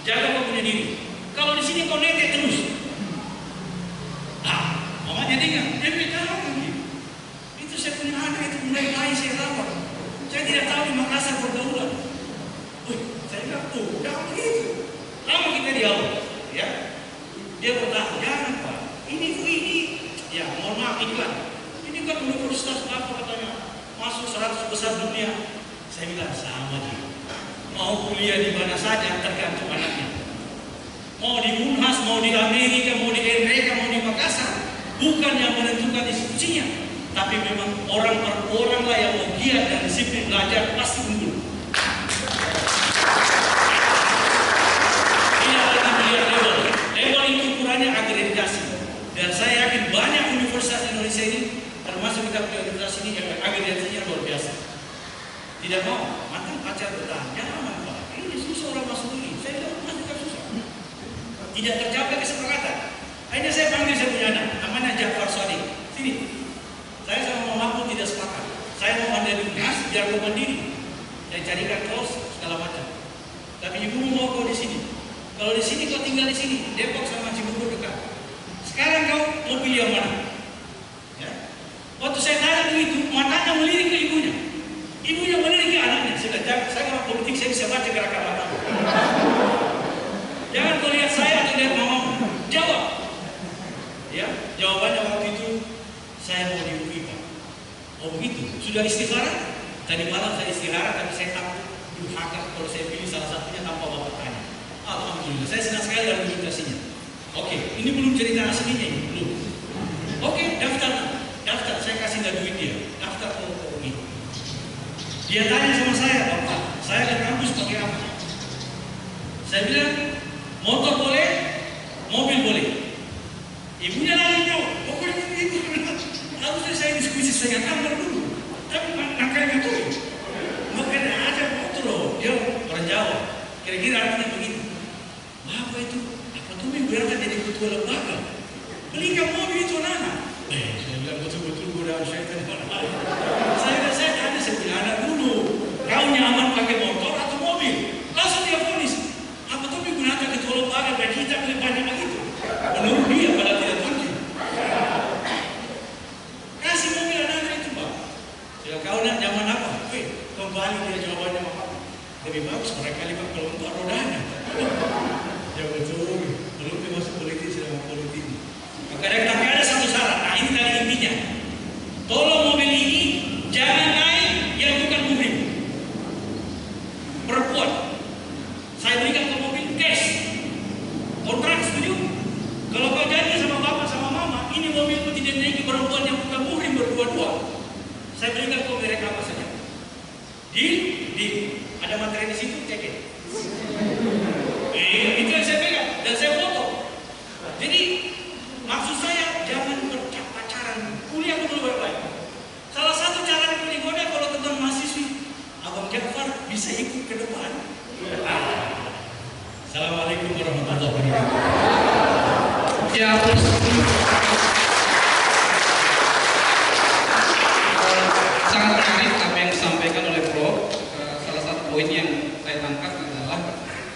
[SPEAKER 7] jaga kau punya diri. Kalau di sini kau netek terus. Mama jadi kan? Dia bilang mungkin. Itu saya punya anak itu mulai bayi saya rawat. Saya tidak tahu di Makassar pergaulan. Saya bilang tuh, jangan begitu. Lama kita dialog, ya. Dia berkata, jangan Pak. Ini, ya mohon maaf iklan. Ini kan universitas apa katanya, masuk 100 besar dunia. Saya bilang sama dia. Mau kuliah di mana saja tergantung anaknya. Mau di Unhas, mau di Amerika, mau di Amerika, mau di Makassar, bukan yang menentukan institusinya, tapi memang orang per orang lah yang mau giat dan disiplin belajar pasti unggul. Level itu ukurannya akreditasi. Dan saya yakin banyak universitas Indonesia ini, termasuk kita punya universitas ini, yang akreditasinya luar biasa. Tidak mau, mantan pacar bertahan. Jangan Pak, ini susah orang masuk ini. Saya tidak masuk kan susah. Tidak tercapai kesepakatan. Akhirnya saya panggil saya punya anak, namanya Jafar Sadiq. Sini. Saya sama mama pun tidak sepakat. Saya mau Anda di Unhas, biar kau mandiri. Saya carikan kos, segala macam. Tapi ibu mau kau di sini. Kalau di sini kau tinggal di sini, Depok sama Cibubur dekat. Sekarang kau mau pilih yang mana? Ya. Waktu saya tanya begitu, matanya melirik ke ibunya. Ibunya melirik ke anaknya. Saya orang politik, saya bisa baca gerakan mata. Jangan kau lihat saya atau lihat mamamu. Jawab. Ya, jawabannya waktu itu saya mau di UI Pak. Oh begitu. Sudah istikharah? Tadi malam saya istirahat, tapi saya takut durhaka kalau saya pilih salah satunya tanpa bapak tanya. Alhamdulillah, saya senang sekali dalam dokumentasinya. Oke, ini belum cerita aslinya ini, belum. Oke, daftar. Saya kasih nggak duit dia. Daftar ke UI. Dia tanya sama saya, Bapak, saya ke kampus pakai apa? Saya bilang, motor boleh, mobil boleh. Ibunya lari jauh, pokoknya itu. Harusnya saya diskusi dengan kamar dulu. Tapi makanya tuh, makanya ada motor loh. Dia orang Jawa. Kira-kira artinya begitu. Apa itu? Apa tuh berangkat jadi ketua lembaga? Belikan mobil itu anak. Saya bilang betul-betul godaan syaitan. Saya tanya, saya bilang anak dulu. Kau nyaman pakai motor atau mobil? Langsung dia ponis. Apa tuh gunakan ketua lembaga dan kita beli banyak begitu? Menurut dia pada tidak penting. Kasih mobil anak itu Pak. Ya kau nak zaman apa? Kembali dia jawabannya Bapak. lebih bagus mereka lipat kelompok rodanya. Ya betul, belum masuk politik sama politik. Tapi ada satu syarat. Nah ini tadi intinya. Tolong mobil ini jangan naik yang bukan muhrim. Perempuan. Saya berikan ke mobil cash. Kontrak setuju? Kalau kau janji sama bapak sama mama, ini mobilku tidak naiki perempuan yang bukan muhrim berdua-dua. Saya berikan kau merek apa saja. Di ada materi di situ, cek it. Itu yang saya pegang dan saya foto. Jadi maksud saya jangan berpacaran, kuliah dulu baik-baik. Salah satu cara digoda kalau tentang mahasiswi, Abang Jafar bisa ikut ke depan. Assalamualaikum warahmatullahi wabarakatuh.
[SPEAKER 6] Ya, sangat menarik apa yang disampaikan oleh Prof. Salah satu poin yang saya tangkap adalah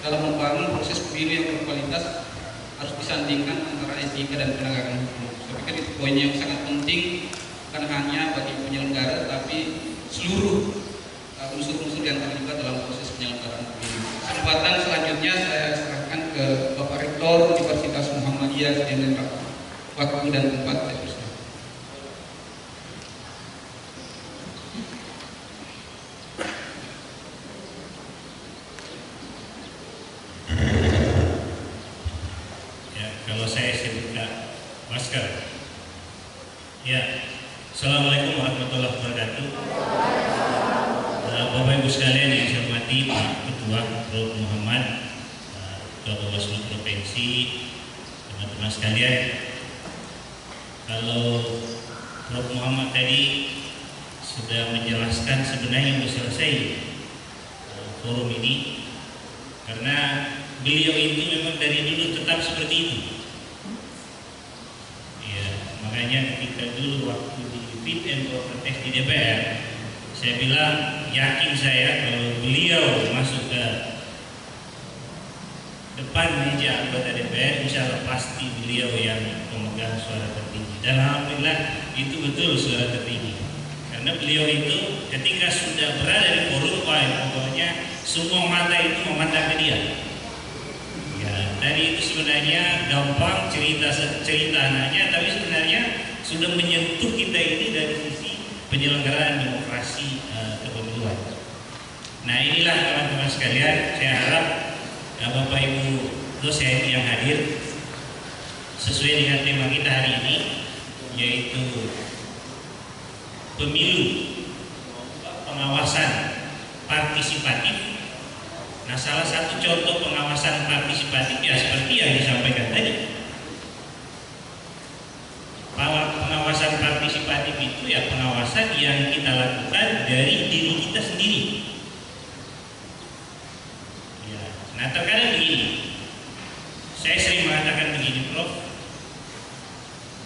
[SPEAKER 6] dalam membangun proses pemilu yang berkualitas harus disandingkan antara etika dan penegakan hukum. Saya pikir itu poin yang sangat penting bukan hanya bagi penyelenggara, tapi seluruh unsur-unsur yang terlibat dalam proses penyelenggaraan pemilu. Kesempatan selanjutnya saya serahkan ke Bapak Rektor Universitas Muhammadiyah Sdn. Waktu dan tempat saya persilakan.
[SPEAKER 3] Kalau saya buka masker. Ya, Assalamualaikum warahmatullahi wabarakatuh. Bapak Ibu sekalian yang saya hormati, Pak Ketua Prof. Muhammad, Ketua Bawaslu Provinsi, teman-teman sekalian. Kalau Prof. Muhammad tadi sudah menjelaskan sebenarnya yang selesai forum ini, karena beliau itu memang dari dulu tetap seperti itu. Ya, makanya ketika dulu waktu di fit and proper test di DPR, saya bilang yakin saya kalau beliau masuk ke depan meja anggota DPR, insya Allah pasti beliau yang pemegang suara tertinggi. Dan alhamdulillah itu betul suara tertinggi. Karena beliau itu ketika sudah berada di forum, pokoknya semua mata itu memandang ke dia. Tadi itu sebenarnya gampang cerita anaknya, tapi sebenarnya sudah menyentuh kita ini dari sisi penyelenggaraan demokrasi kepemiluan. Nah inilah teman-teman sekalian, saya harap Bapak Ibu dosen yang hadir sesuai dengan tema kita hari ini, yaitu pemilu pengawasan partisipatif. Nah, salah satu contoh pengawasan partisipatif ya seperti yang disampaikan tadi. Pengawasan partisipatif itu ya pengawasan yang kita lakukan dari diri kita sendiri. Ya, nah terkadang begini, saya sering mengatakan begini, Prof.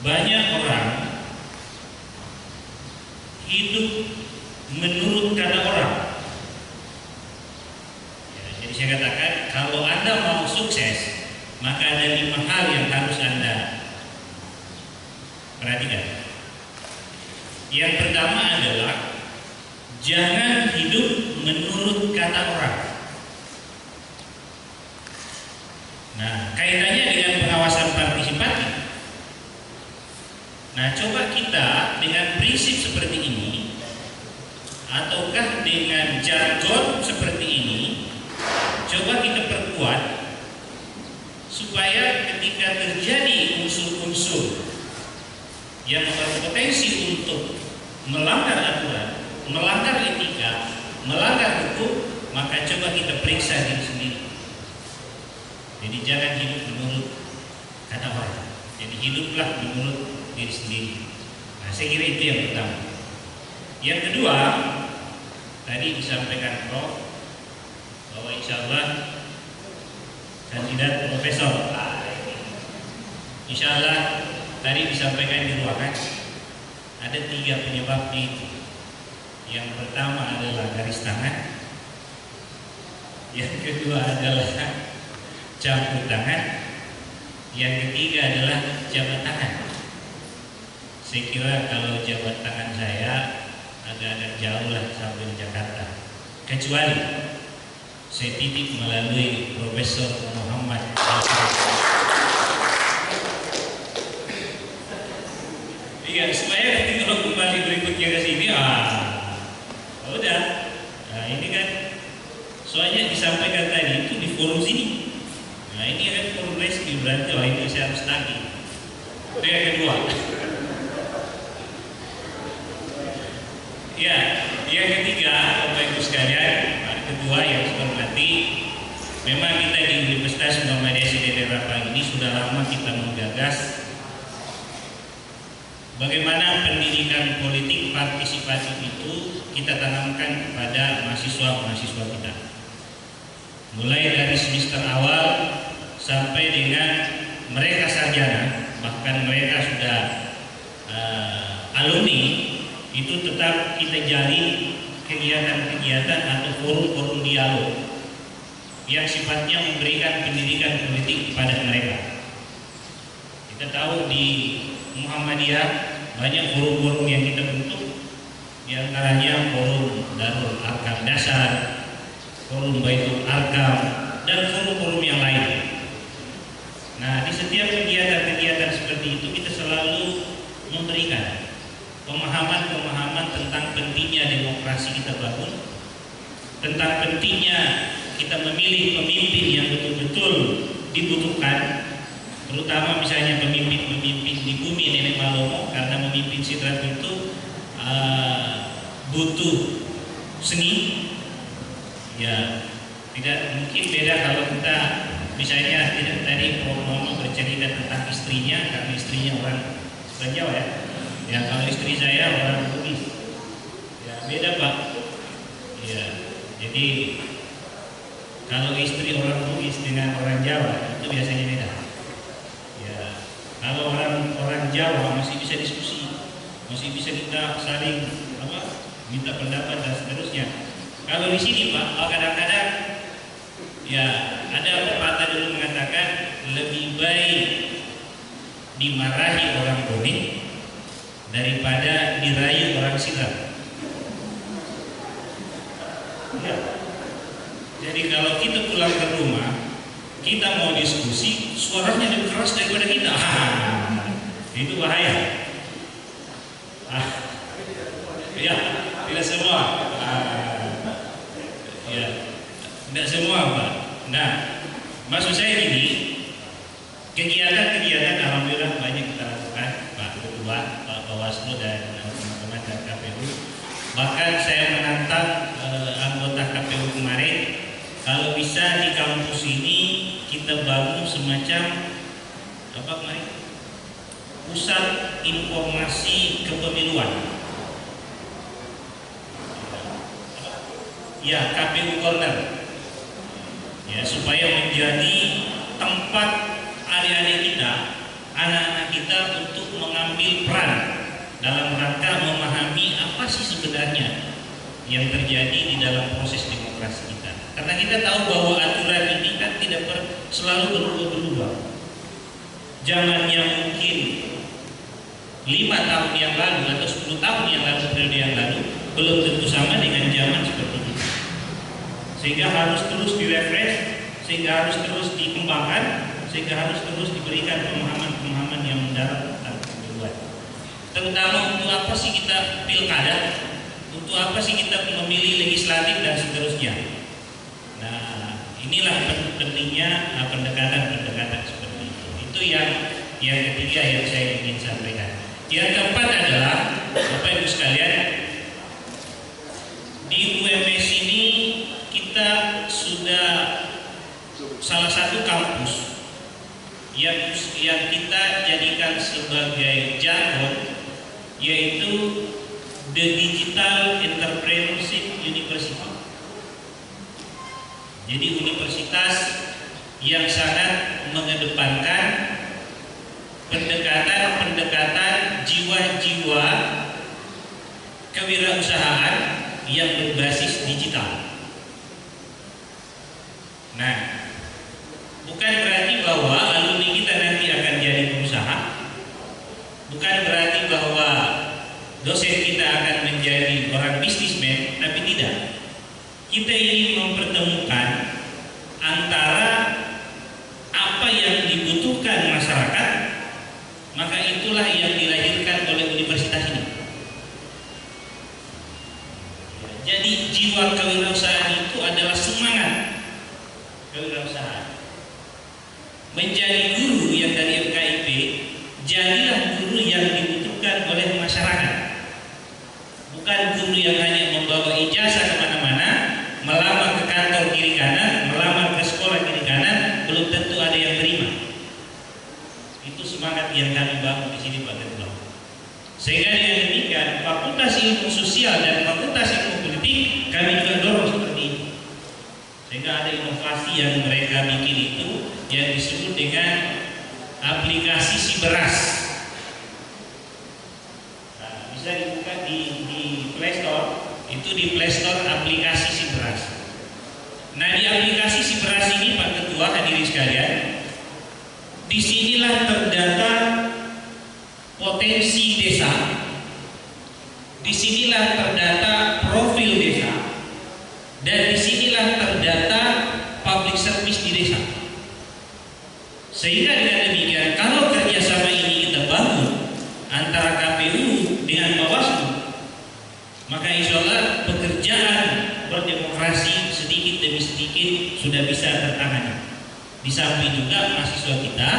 [SPEAKER 3] Banyak orang hidup menurut kata orang. Jadi saya katakan, kalau Anda mau sukses, maka ada 5 hal yang harus Anda perhatikan. Yang pertama adalah jangan hidup menurut kata orang. Nah, kaitannya dengan pengawasan partisipatif. Nah, coba kita dengan prinsip seperti ini, ataukah dengan jargon seperti ini, coba kita perkuat supaya ketika terjadi unsur-unsur yang berpotensi untuk melanggar aturan, melanggar etika, melanggar hukum, maka coba kita periksa diri sendiri. Jadi jangan hidup menurut kata orang. Jadi hiduplah menurut diri sendiri. Nah, saya kira itu yang pertama. Yang kedua, tadi disampaikan Prof bahwa insya Allah kandidat profesor, insya Allah tadi disampaikan di ruangan ada 3 penyebab itu. Yang pertama adalah garis tangan, yang kedua adalah campur tangan, yang ketiga adalah jabat tangan. Saya kira kalau jabat tangan saya agak-agak jauh lah sampai Jakarta, kecuali saya titip melalui Profesor Muhammad. Iya, supaya nanti kalau kembali berikutnya ke sini, udah. Nah, ini kan soalnya disampaikan tadi itu di forum sini. Nah, ini kan forum resmi, berarti ini saya harus tagih. Itu yang kedua. Ya, yang ketiga, Bapak Ibu sekalian, kedua yang saya hormati, memang kita di Universitas Muhammadiyah Sidrap Rapang ini sudah lama kita menggagas bagaimana pendidikan politik partisipatif itu kita tanamkan kepada mahasiswa-mahasiswa kita. Mulai dari semester awal sampai dengan mereka sarjana, bahkan mereka sudah alumni, itu tetap kita jalin kegiatan-kegiatan atau forum-forum dialog yang sifatnya memberikan pendidikan politik kepada mereka. Kita tahu di Muhammadiyah banyak forum-forum yang kita bentuk, di antaranya forum Darul Arkam Dasar, forum Baitul Arkam, dan forum-forum yang lain. Nah, di setiap kegiatan-kegiatan seperti itu kita selalu memberikan pemahaman-pemahaman tentang pentingnya demokrasi kita bangun, tentang pentingnya kita memilih pemimpin yang betul-betul dibutuhkan, terutama misalnya pemimpin-pemimpin di bumi Nenek Malomo, karena memimpin Sidrap itu butuh seni. Ya, tidak mungkin beda kalau kita misalnya tidak tadi Mama bercerita tentang istrinya, karena istrinya orang Jawa ya. Ya, kalau istri saya orang Bugis, ya beda Pak. Ya, jadi kalau istri orang Bugis dengan orang Jawa itu biasanya beda. Ya, kalau orang Jawa masih bisa diskusi, masih bisa kita saling minta pendapat dan seterusnya. Kalau di sini Pak, kadang-kadang ya ada pepatah dulu mengatakan lebih baik dimarahi orang bodoh daripada dirayu orang silam. Ya. Jadi kalau kita pulang ke rumah, kita mau diskusi, suaranya lebih keras daripada kita. Itu bahaya. Ya, tidak semua. Ya, tidak semua Pak. Nah, maksud saya gini, kegiatan-kegiatan alhamdulillah banyak kita lakukan, Pak Ketua, Pak Bawaslu dan teman-teman dari KPU. Bahkan saya menantang anggota KPU kemarin, kalau bisa di kampus ini kita bangun semacam kemarin? Pusat informasi kepemiluan. Ya, KPU Corner. Ya, supaya menjadi tempat adik-adik kita, anak-anak kita untuk mengambil peran dalam rangka memahami apa sih sebenarnya yang terjadi di dalam proses demokrasi kita. Karena kita tahu bahwa aturan ini kan tidak selalu berubah-ubah. Zamannya mungkin 5 tahun yang lalu atau 10 tahun yang lalu, periode yang lalu, belum tentu sama dengan zaman seperti ini. Sehingga harus terus direfresh, sehingga harus terus dikembangkan, sehingga harus terus diberikan pemahaman-pemahaman yang mendalam tentang pemiluan. Terutama untuk apa sih kita pilkada, untuk apa sih kita memilih legislatif dan seterusnya. Nah, inilah pentingnya pendekatan-pendekatan seperti itu. Itu yang ketiga yang saya ingin sampaikan. Yang keempat adalah, Bapak Ibu sekalian, di UMS ini kita sudah salah satu kampus yang kita jadikan sebagai jargon, yaitu The Digital Entrepreneurship University. Jadi universitas yang sangat mengedepankan pendekatan jiwa-jiwa kewirausahaan yang berbasis digital. Nah, bukan berarti bahwa alumni kita nanti akan jadi pengusaha, bukan berarti bahwa dosen kita akan menjadi orang bisnismen, tapi tidak. kita ingin mempertemukan antara apa yang dibutuhkan masyarakat, maka itulah yang dilahirkan oleh universitas ini. Jadi jiwa kewirausahaan itu adalah semangat kewirausahaan. Menjadi guru yang dari FKIP, jadilah guru yang dibutuhkan oleh masyarakat. Bukan guru yang hanya membawa ijazah kemana-mana, melamar ke kantor kiri kanan, melamar ke sekolah kiri kanan, belum tentu ada yang terima. Itu semangat yang kami bangun di sini, Pak Ketua. Sehingga dengan demikian, Fakultas Ilmu Sosial dan Fakultas Ilmu Politik kami juga dorong seperti ini. Sehingga ada inovasi yang mereka bikin itu yang disebut dengan aplikasi Siberas. Nah, bisa dibuka di Play Store. Itu di Play Store aplikasi Siberas. Nah, di aplikasi Siberas ini, Pak Ketua, hadirin sekalian, disinilah terdata potensi desa, disinilah terdata profil desa, dan disinilah terdata public service di desa. Sehingga dengan demikian, kalau kerjasama ini kita bangun antara KPU dengan Bawaslu, maka insya Allah pekerjaan berdemokrasi sedikit demi sedikit sudah bisa tertangani. Di samping juga mahasiswa kita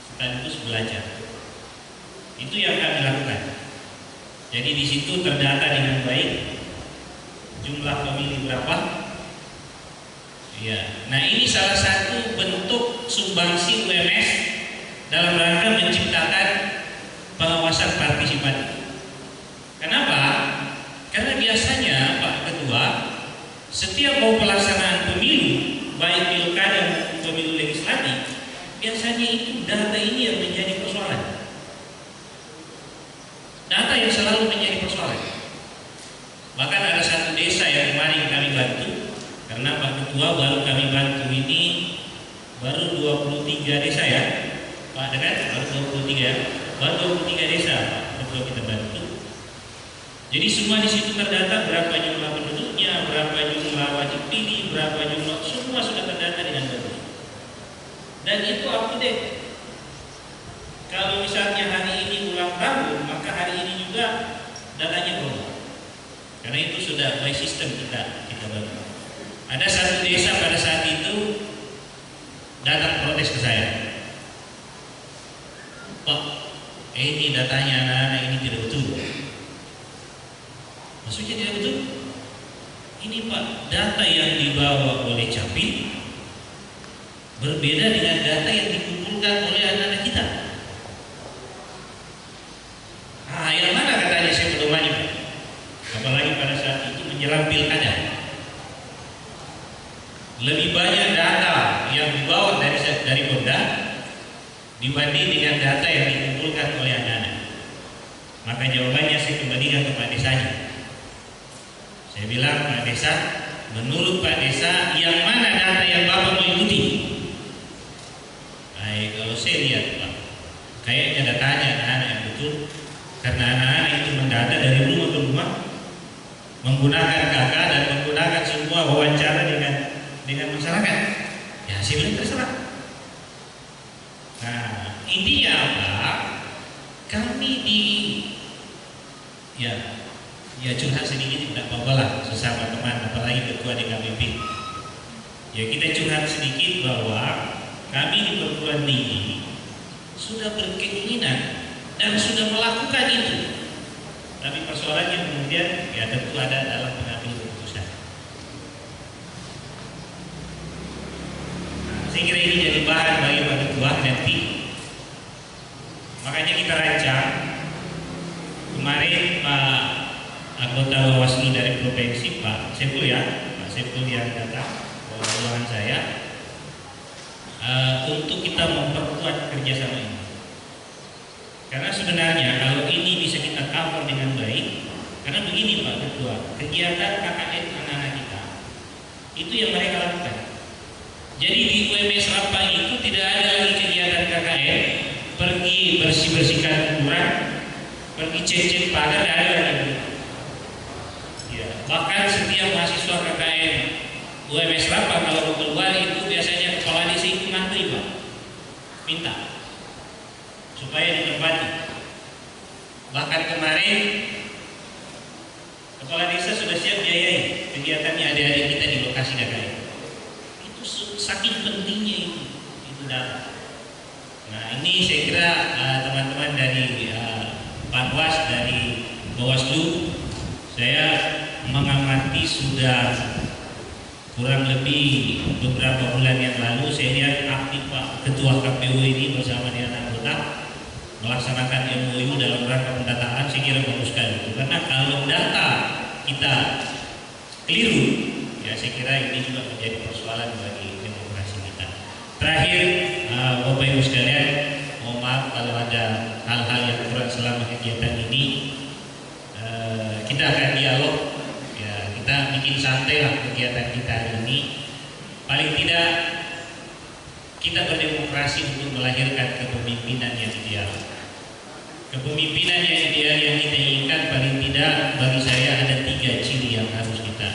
[SPEAKER 3] sekaligus belajar. Itu yang kami lakukan. Jadi di situ terdata dengan baik jumlah pemilih berapa. Ya. Nah, ini salah satu bentuk sumbangsi UMS dalam rangka menciptakan pengawasan partisipatif. Kenapa? Karena biasanya, Pak Ketua, setiap mau pelaksanaan pemilu, baik pilkada maupun pemilu legislatif, biasanya itu data ini yang menjadi persoalan. Data yang selalu menjadi persoalan. Bahkan ada satu desa yang kemarin kami bantu, karena Pak Ketua baru kami bantu ini baru 23 desa ya, Pak Dekan, baru 23 ya, baru 23 desa Pak Ketua kita bantu. Jadi semua di situ terdata berapa jumlah penduduknya, berapa jumlah wajib pilih, berapa jumlah, semua sudah terdata dengan bagus. Dan itu up to date. Kalau misalnya hari ini ulang tahun, maka hari ini juga datanya berubah. Karena itu sudah by system kita bantu. Ada satu desa pada saat itu datang protes ke saya, Pak, ini datanya anak-anak ini tidak betul. Maksudnya tidak betul? Ini Pak, data yang dibawa oleh Capil berbeda dengan data yang dikumpulkan oleh anak-anak kita. Ah, yang mana katanya saya pedomani, Pak? Apalagi pada saat itu menjelang pilkada. Lebih banyak data yang dibawa dari Polda dibanding dengan data yang dikumpulkan oleh anak-anak. Maka jawabannya saya kembalikan ke Pak Desanya. Saya bilang, Pak Desa, menurut Pak Desa, yang mana data yang Bapak mengikuti? Kalau saya lihat, Pak, kayaknya datanya anak-anak yang betul, karena anak-anak itu mendata dari rumah ke rumah, menggunakan kakak dan menggunakan semua wawancara dengan masyarakat. Ya, saya bilang terserah. Nah, intinya apa? Kami ya curhat sedikit tidak apa-apa lah, sesama teman, apalagi ketua DKPP. Ya, kita curhat sedikit bahwa kami di perguruan tinggi sudah berkeinginan dan sudah melakukan itu. Tapi persoalannya kemudian ya tentu ada dalam pengambil keputusan. Nah, saya kira ini jadi bahan bagi Pak Ketua nanti. Makanya kita rancang kemarin Pak anggota Bawaslu dari provinsi Pak Sepul yang datang ke ruangan saya untuk kita memperkuat kerjasama ini. Karena sebenarnya kalau ini bisa kita cover dengan baik, karena begini Pak Ketua, kegiatan KKN anak-anak kita itu yang mereka lakukan. Jadi di UMS Rapa itu tidak ada lagi kegiatan KKN, pergi bersih-bersihkan kuburan, pergi cek-cek pagar, tidak ada lagi. Ya, Bahkan setiap mahasiswa KKN UMS Rapa kalau mau keluar itu biasanya kepala desa itu ngantri Pak, minta supaya ditempati. Bahkan kemarin kepala desa sudah siap biayai kegiatannya adik-adik kita di lokasi KKN. Itu saking pentingnya itu data. Nah ini saya kira teman-teman dari Panwas, dari Bawaslu, saya mengamati sudah kurang lebih beberapa bulan yang lalu saya lihat aktif Pak Ketua KPU ini bersama dengan anggota melaksanakan MOU dalam rangka pendataan. Saya kira bagus sekali, karena kalau data kita keliru ya saya kira ini juga menjadi persoalan bagi demokrasi kita. Terakhir Bapak Ibu sekalian, mohon maaf kalau ada hal-hal yang kurang selama kegiatan ini. Kita akan dialog ya, kita bikin santai lah kegiatan kita hari ini. Paling tidak kita berdemokrasi untuk melahirkan kepemimpinan yang ideal. Kepemimpinan yang ideal yang kita inginkan paling tidak bagi saya ada 3 ciri yang harus kita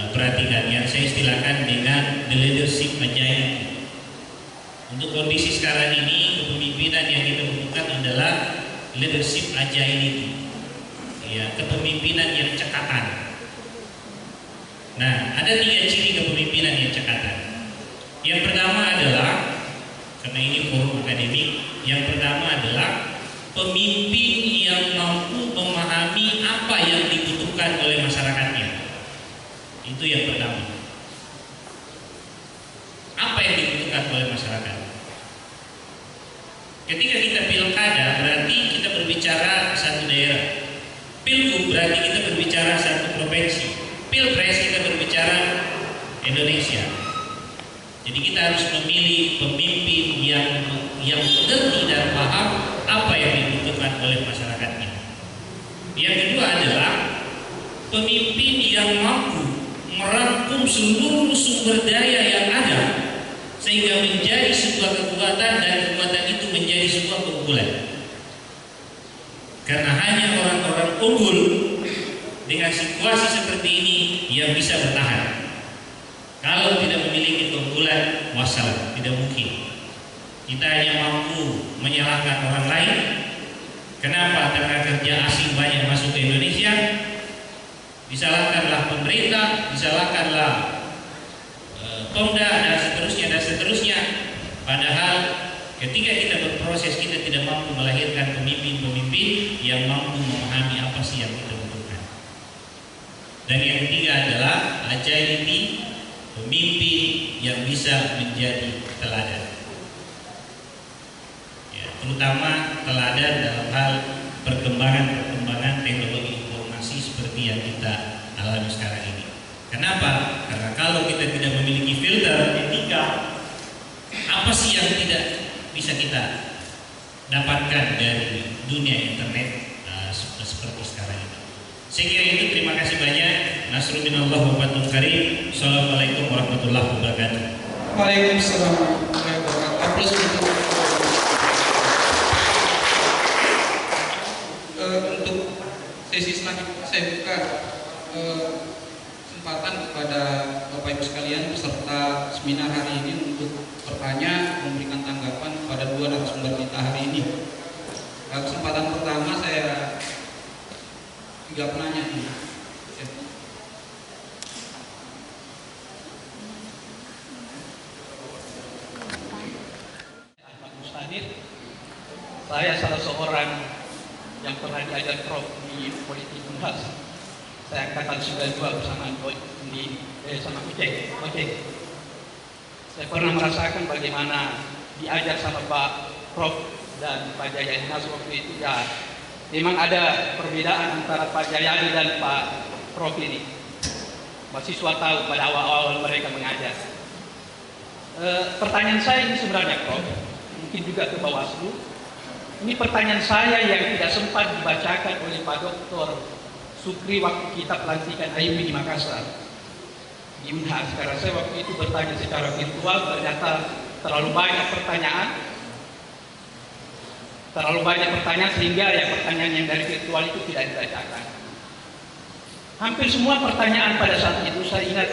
[SPEAKER 3] perhatikan, yang saya istilahkan dengan the leadership agility. Untuk kondisi sekarang ini kepemimpinan yang kita butuhkan adalah leadership agility, ya, kepemimpinan yang cekatan. Nah, ada 3 ciri kepemimpinan yang cekatan. Yang pertama adalah, karena ini forum akademik, yang pertama adalah pemimpin yang mampu memahami apa yang dibutuhkan oleh masyarakatnya. Itu yang pertama. Apa yang dibutuhkan oleh masyarakat? Ketika kita pilkada berarti kita berbicara satu daerah. Pilgub berarti kita berbicara satu provinsi. Pilpres kita berbicara Indonesia. Jadi kita harus memilih pemimpin yang mengerti dan paham apa yang dibutuhkan oleh masyarakatnya. Yang kedua adalah pemimpin yang mampu merangkum seluruh sumber daya yang ada sehingga menjadi sebuah kekuatan dan kekuatan itu menjadi sebuah keunggulan. Karena hanya orang-orang unggul dengan situasi seperti ini yang bisa bertahan. Kalau tidak memiliki keunggulan, wassalam, tidak mungkin. Kita hanya mampu menyalahkan orang lain. Kenapa tenaga kerja asing banyak masuk ke Indonesia? Disalahkanlah pemerintah, disalahkanlah Pemda dan seterusnya. Padahal ketika kita berproses kita tidak mampu melahirkan pemimpin-pemimpin yang mampu memahami apa sih yang kita butuhkan. Dan yang ketiga adalah agility, pemimpin yang bisa menjadi teladan. Ya, terutama teladan dalam hal perkembangan teknologi informasi seperti yang kita alami sekarang ini. Kenapa? Karena kalau kita tidak memiliki filter etika, apa sih yang tidak bisa kita dapatkan dari dunia internet seperti sekarang ini? Saya kira itu. Terima kasih banyak. Nasrul minallah wa fathul karim. Assalamualaikum warahmatullahi wabarakatuh.
[SPEAKER 6] Waalaikumsalam warahmatullahi wabarakatuh. Aplaus untuk sesi selanjutnya saya buka kesempatan kepada Bapak Ibu sekalian peserta seminar hari ini untuk bertanya, memberikan tanggapan kepada 2 narasumber kita hari ini. Kesempatan pertama saya 3 penanya ini.
[SPEAKER 8] Ahmad Mustanid, saya salah seorang yang pernah diajar Prof di Politik Unhas. Saya angkatan 92 bersama sama Ojek. Saya pernah merasakan bagaimana diajar sama Pak Prof dan Pak Jayadi Nas waktu itu. Ya, memang ada perbedaan antara Pak Jayadi dan Pak Prof ini. Mahasiswa tahu pada awal-awal mereka mengajar. Pertanyaan saya ini sebenarnya Prof, mungkin juga ke Bawaslu. Ini pertanyaan saya yang tidak sempat dibacakan oleh Pak Dr. Sukri waktu kita pelantikan AIMI di Makassar di Unhas. Karena saya waktu itu bertanya secara virtual, ternyata terlalu banyak pertanyaan sehingga ya pertanyaan yang dari virtual itu tidak dibacakan. Hampir semua pertanyaan pada saat itu saya ingat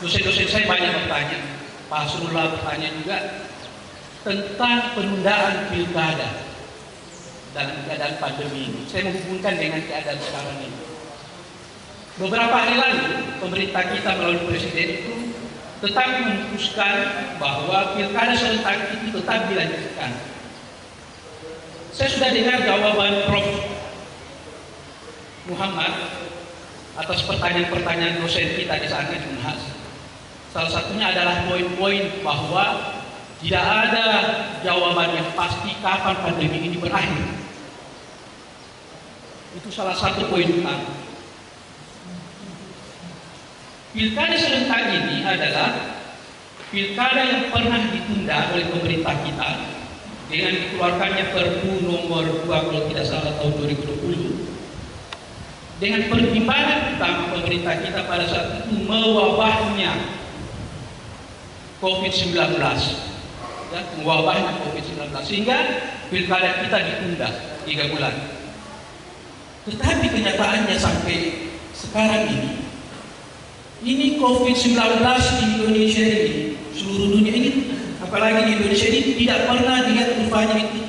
[SPEAKER 8] dosen-dosen saya banyak bertanya, Pak Surullah bertanya juga tentang penundaan pilkada dalam keadaan pandemi ini. Saya menghubungkan dengan keadaan sekarang ini. Beberapa hari lalu pemerintah kita melalui presiden itu tetap memutuskan bahwa pilkada serentak itu tetap dilanjutkan. Saya sudah dengar jawaban Prof. Muhammad atas pertanyaan-pertanyaan dosen kita di sana di Unhas. Salah satunya adalah poin-poin bahwa tidak ada jawaban yang pasti kapan pandemi ini berakhir. Itu salah satu poin utama. Pilkada serentak ini adalah pilkada yang pernah ditunda oleh pemerintah kita dengan dikeluarkannya Perpu nomor 2 kalau tidak salah tahun 2020 dengan pertimbangan utama pemerintah kita pada saat itu mewabahnya COVID-19, ya, mewabahnya COVID-19 sehingga pilkada kita ditunda 3 bulan. Tetapi kenyataannya sampai sekarang ini COVID-19 di Indonesia ini, seluruh dunia ini, apalagi di Indonesia ini tidak pernah dilihat kurvanya itu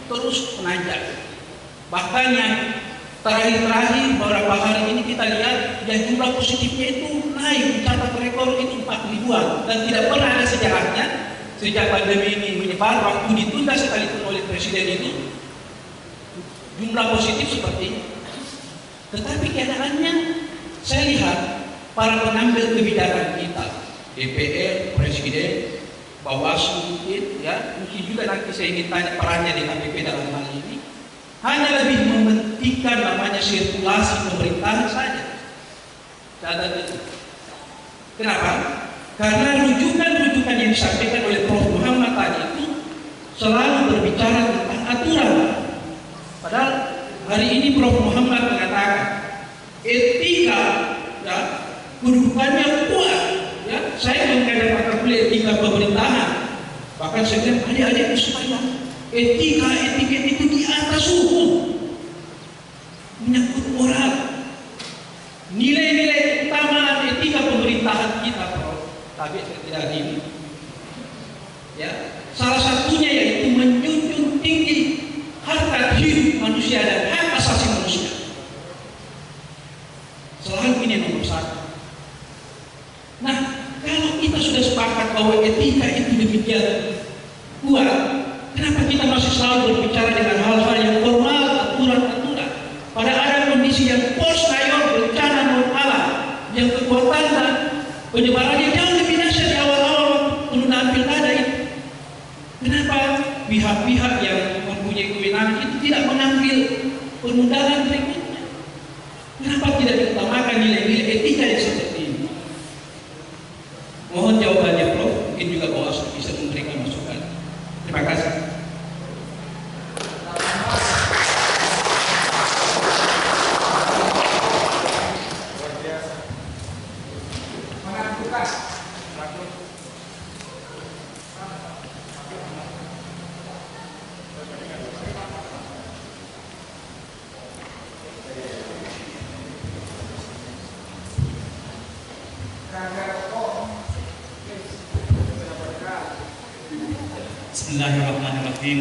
[SPEAKER 8] terus menanjak. Bahkan yang terakhir beberapa hari ini kita lihat yang jumlah positifnya itu naik, mencatat rekor itu 4.000-an dan tidak pernah ada sejarahnya sejak pandemi ini menyebar waktu ditunda sekalipun oleh presiden itu jumlah positif seperti ini. Tetapi keadaannya saya lihat para pengambil kebijakan kita, DPR, Presiden, Bawaslu mungkin juga nanti saya ingin tanya perannya di KPP dalam hal ini, hanya lebih mementingkan namanya sirkulasi pemerintahan saja. Catat itu. Kenapa? Karena rujukan-rujukan yang disampaikan oleh Prof. Muhammad tadi itu selalu berbicara tentang aturan. Padahal hari ini Prof. Muhammad mengatakan etika, ya, kedudukannya kuat. Ya, saya mengadakan mata kuliah etika pemerintahan. Bahkan saya bilang adik-adik supaya etika itu di atas hukum, menyangkut moral, nilai-nilai utama etika pemerintahan kita. Tapi tidak ini. Ya, salah satunya yaitu menjunjung tinggi harkat hidup manusia dan hak asasi manusia. Selalu ini nomor 1. Nah, kalau kita sudah sepakat bahwa etika itu demikian kuat, kenapa kita masih selalu berbicara dengan hal-hal yang formal, aturan-aturan? Pada ada kondisi yang force majeure, bencana non alam, yang kekuatan dan penyebarannya jauh lebih dahsyat di awal-awal penundaan pilkada itu. Kenapa pihak-pihak yang mempunyai kewenangan itu tidak mengambil penundaan berikutnya? Kenapa tidak diutamakan nilai-nilai etika yang seperti ini? Mohon jawabannya, Prof. Mungkin juga Bawaslu bisa memberikan masukan. Terima kasih.
[SPEAKER 9] Bismillahirrahmanirrahim.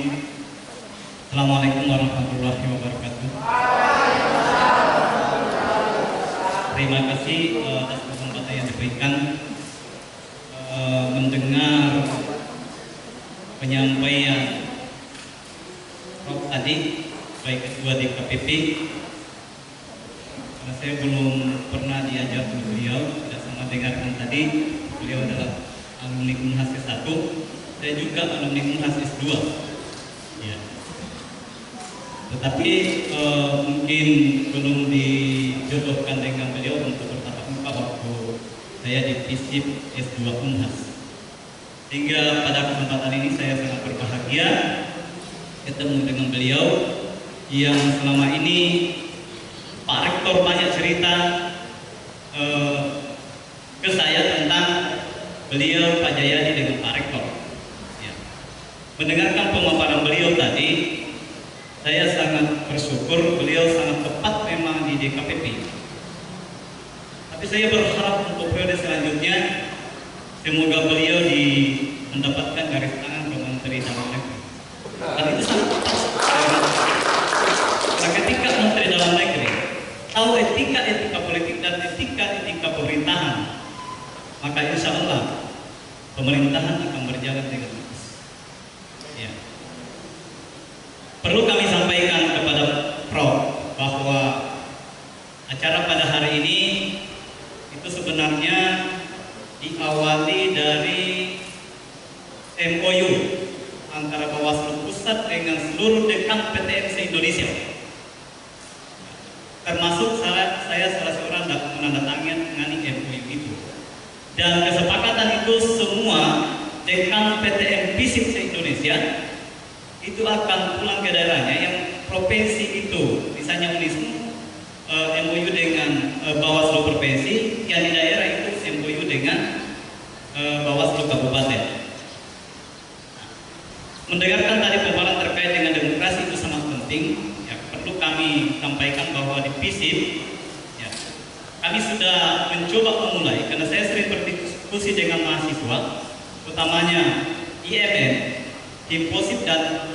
[SPEAKER 9] Assalamualaikum warahmatullahi wabarakatuh. Terima kasih atas kesempatan yang diberikan mendengar penyampaian Prof tadi, baik ketua di KPP. Karena saya belum pernah diajar oleh beliau, tidak sama dengarkan tadi. Beliau adalah alumni Unhas S1. Saya juga alumni Unhas S2, ya. Tetapi mungkin belum dijodohkan dengan beliau untuk bertatap muka waktu saya di FISIP S2 Unhas. Sehingga pada kesempatan ini saya sangat berbahagia ketemu dengan beliau yang selama ini Pak Rektor banyak cerita ke saya tentang beliau Pak Jayadi dengan Pak Rektor. Mendengarkan pemaparan beliau tadi, saya sangat bersyukur beliau sangat tepat memang di DKPP. Tapi saya berharap untuk periode selanjutnya semoga beliau mendapatkan garis tangan ke Menteri Dalam Negeri. Dan itu sangat tepat. Nah, ketika Menteri Dalam Negeri tahu etika politik dan etika pemerintahan, maka insya Allah pemerintahan akan berjalan dengan bagus. Ya. Perlu kami sampaikan kepada Prof bahwa acara pada hari ini itu sebenarnya diawali dari MOU antara Bawaslu Pusat dengan seluruh dekan PTN se-Indonesia. Termasuk saya salah seorang menandatangani MOU itu. Dan kesepakatan itu semua dekan PTN FISIP se-Indonesia itu akan pulang ke daerahnya, yang provinsi itu misalnya Unismu MOU dengan Bawaslu provinsi, yang di daerah itu MOU dengan Bawaslu kabupaten. Mendengarkan tadi pemaparan terkait dengan demokrasi itu sangat penting. Ya, perlu kami sampaikan bahwa di FISIP ya, kami sudah mencoba memulai, karena saya sering berdiskusi dengan mahasiswa, utamanya IMN, Himposip dan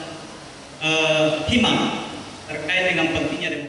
[SPEAKER 9] Himam terkait dengan pentingnya demokrasi.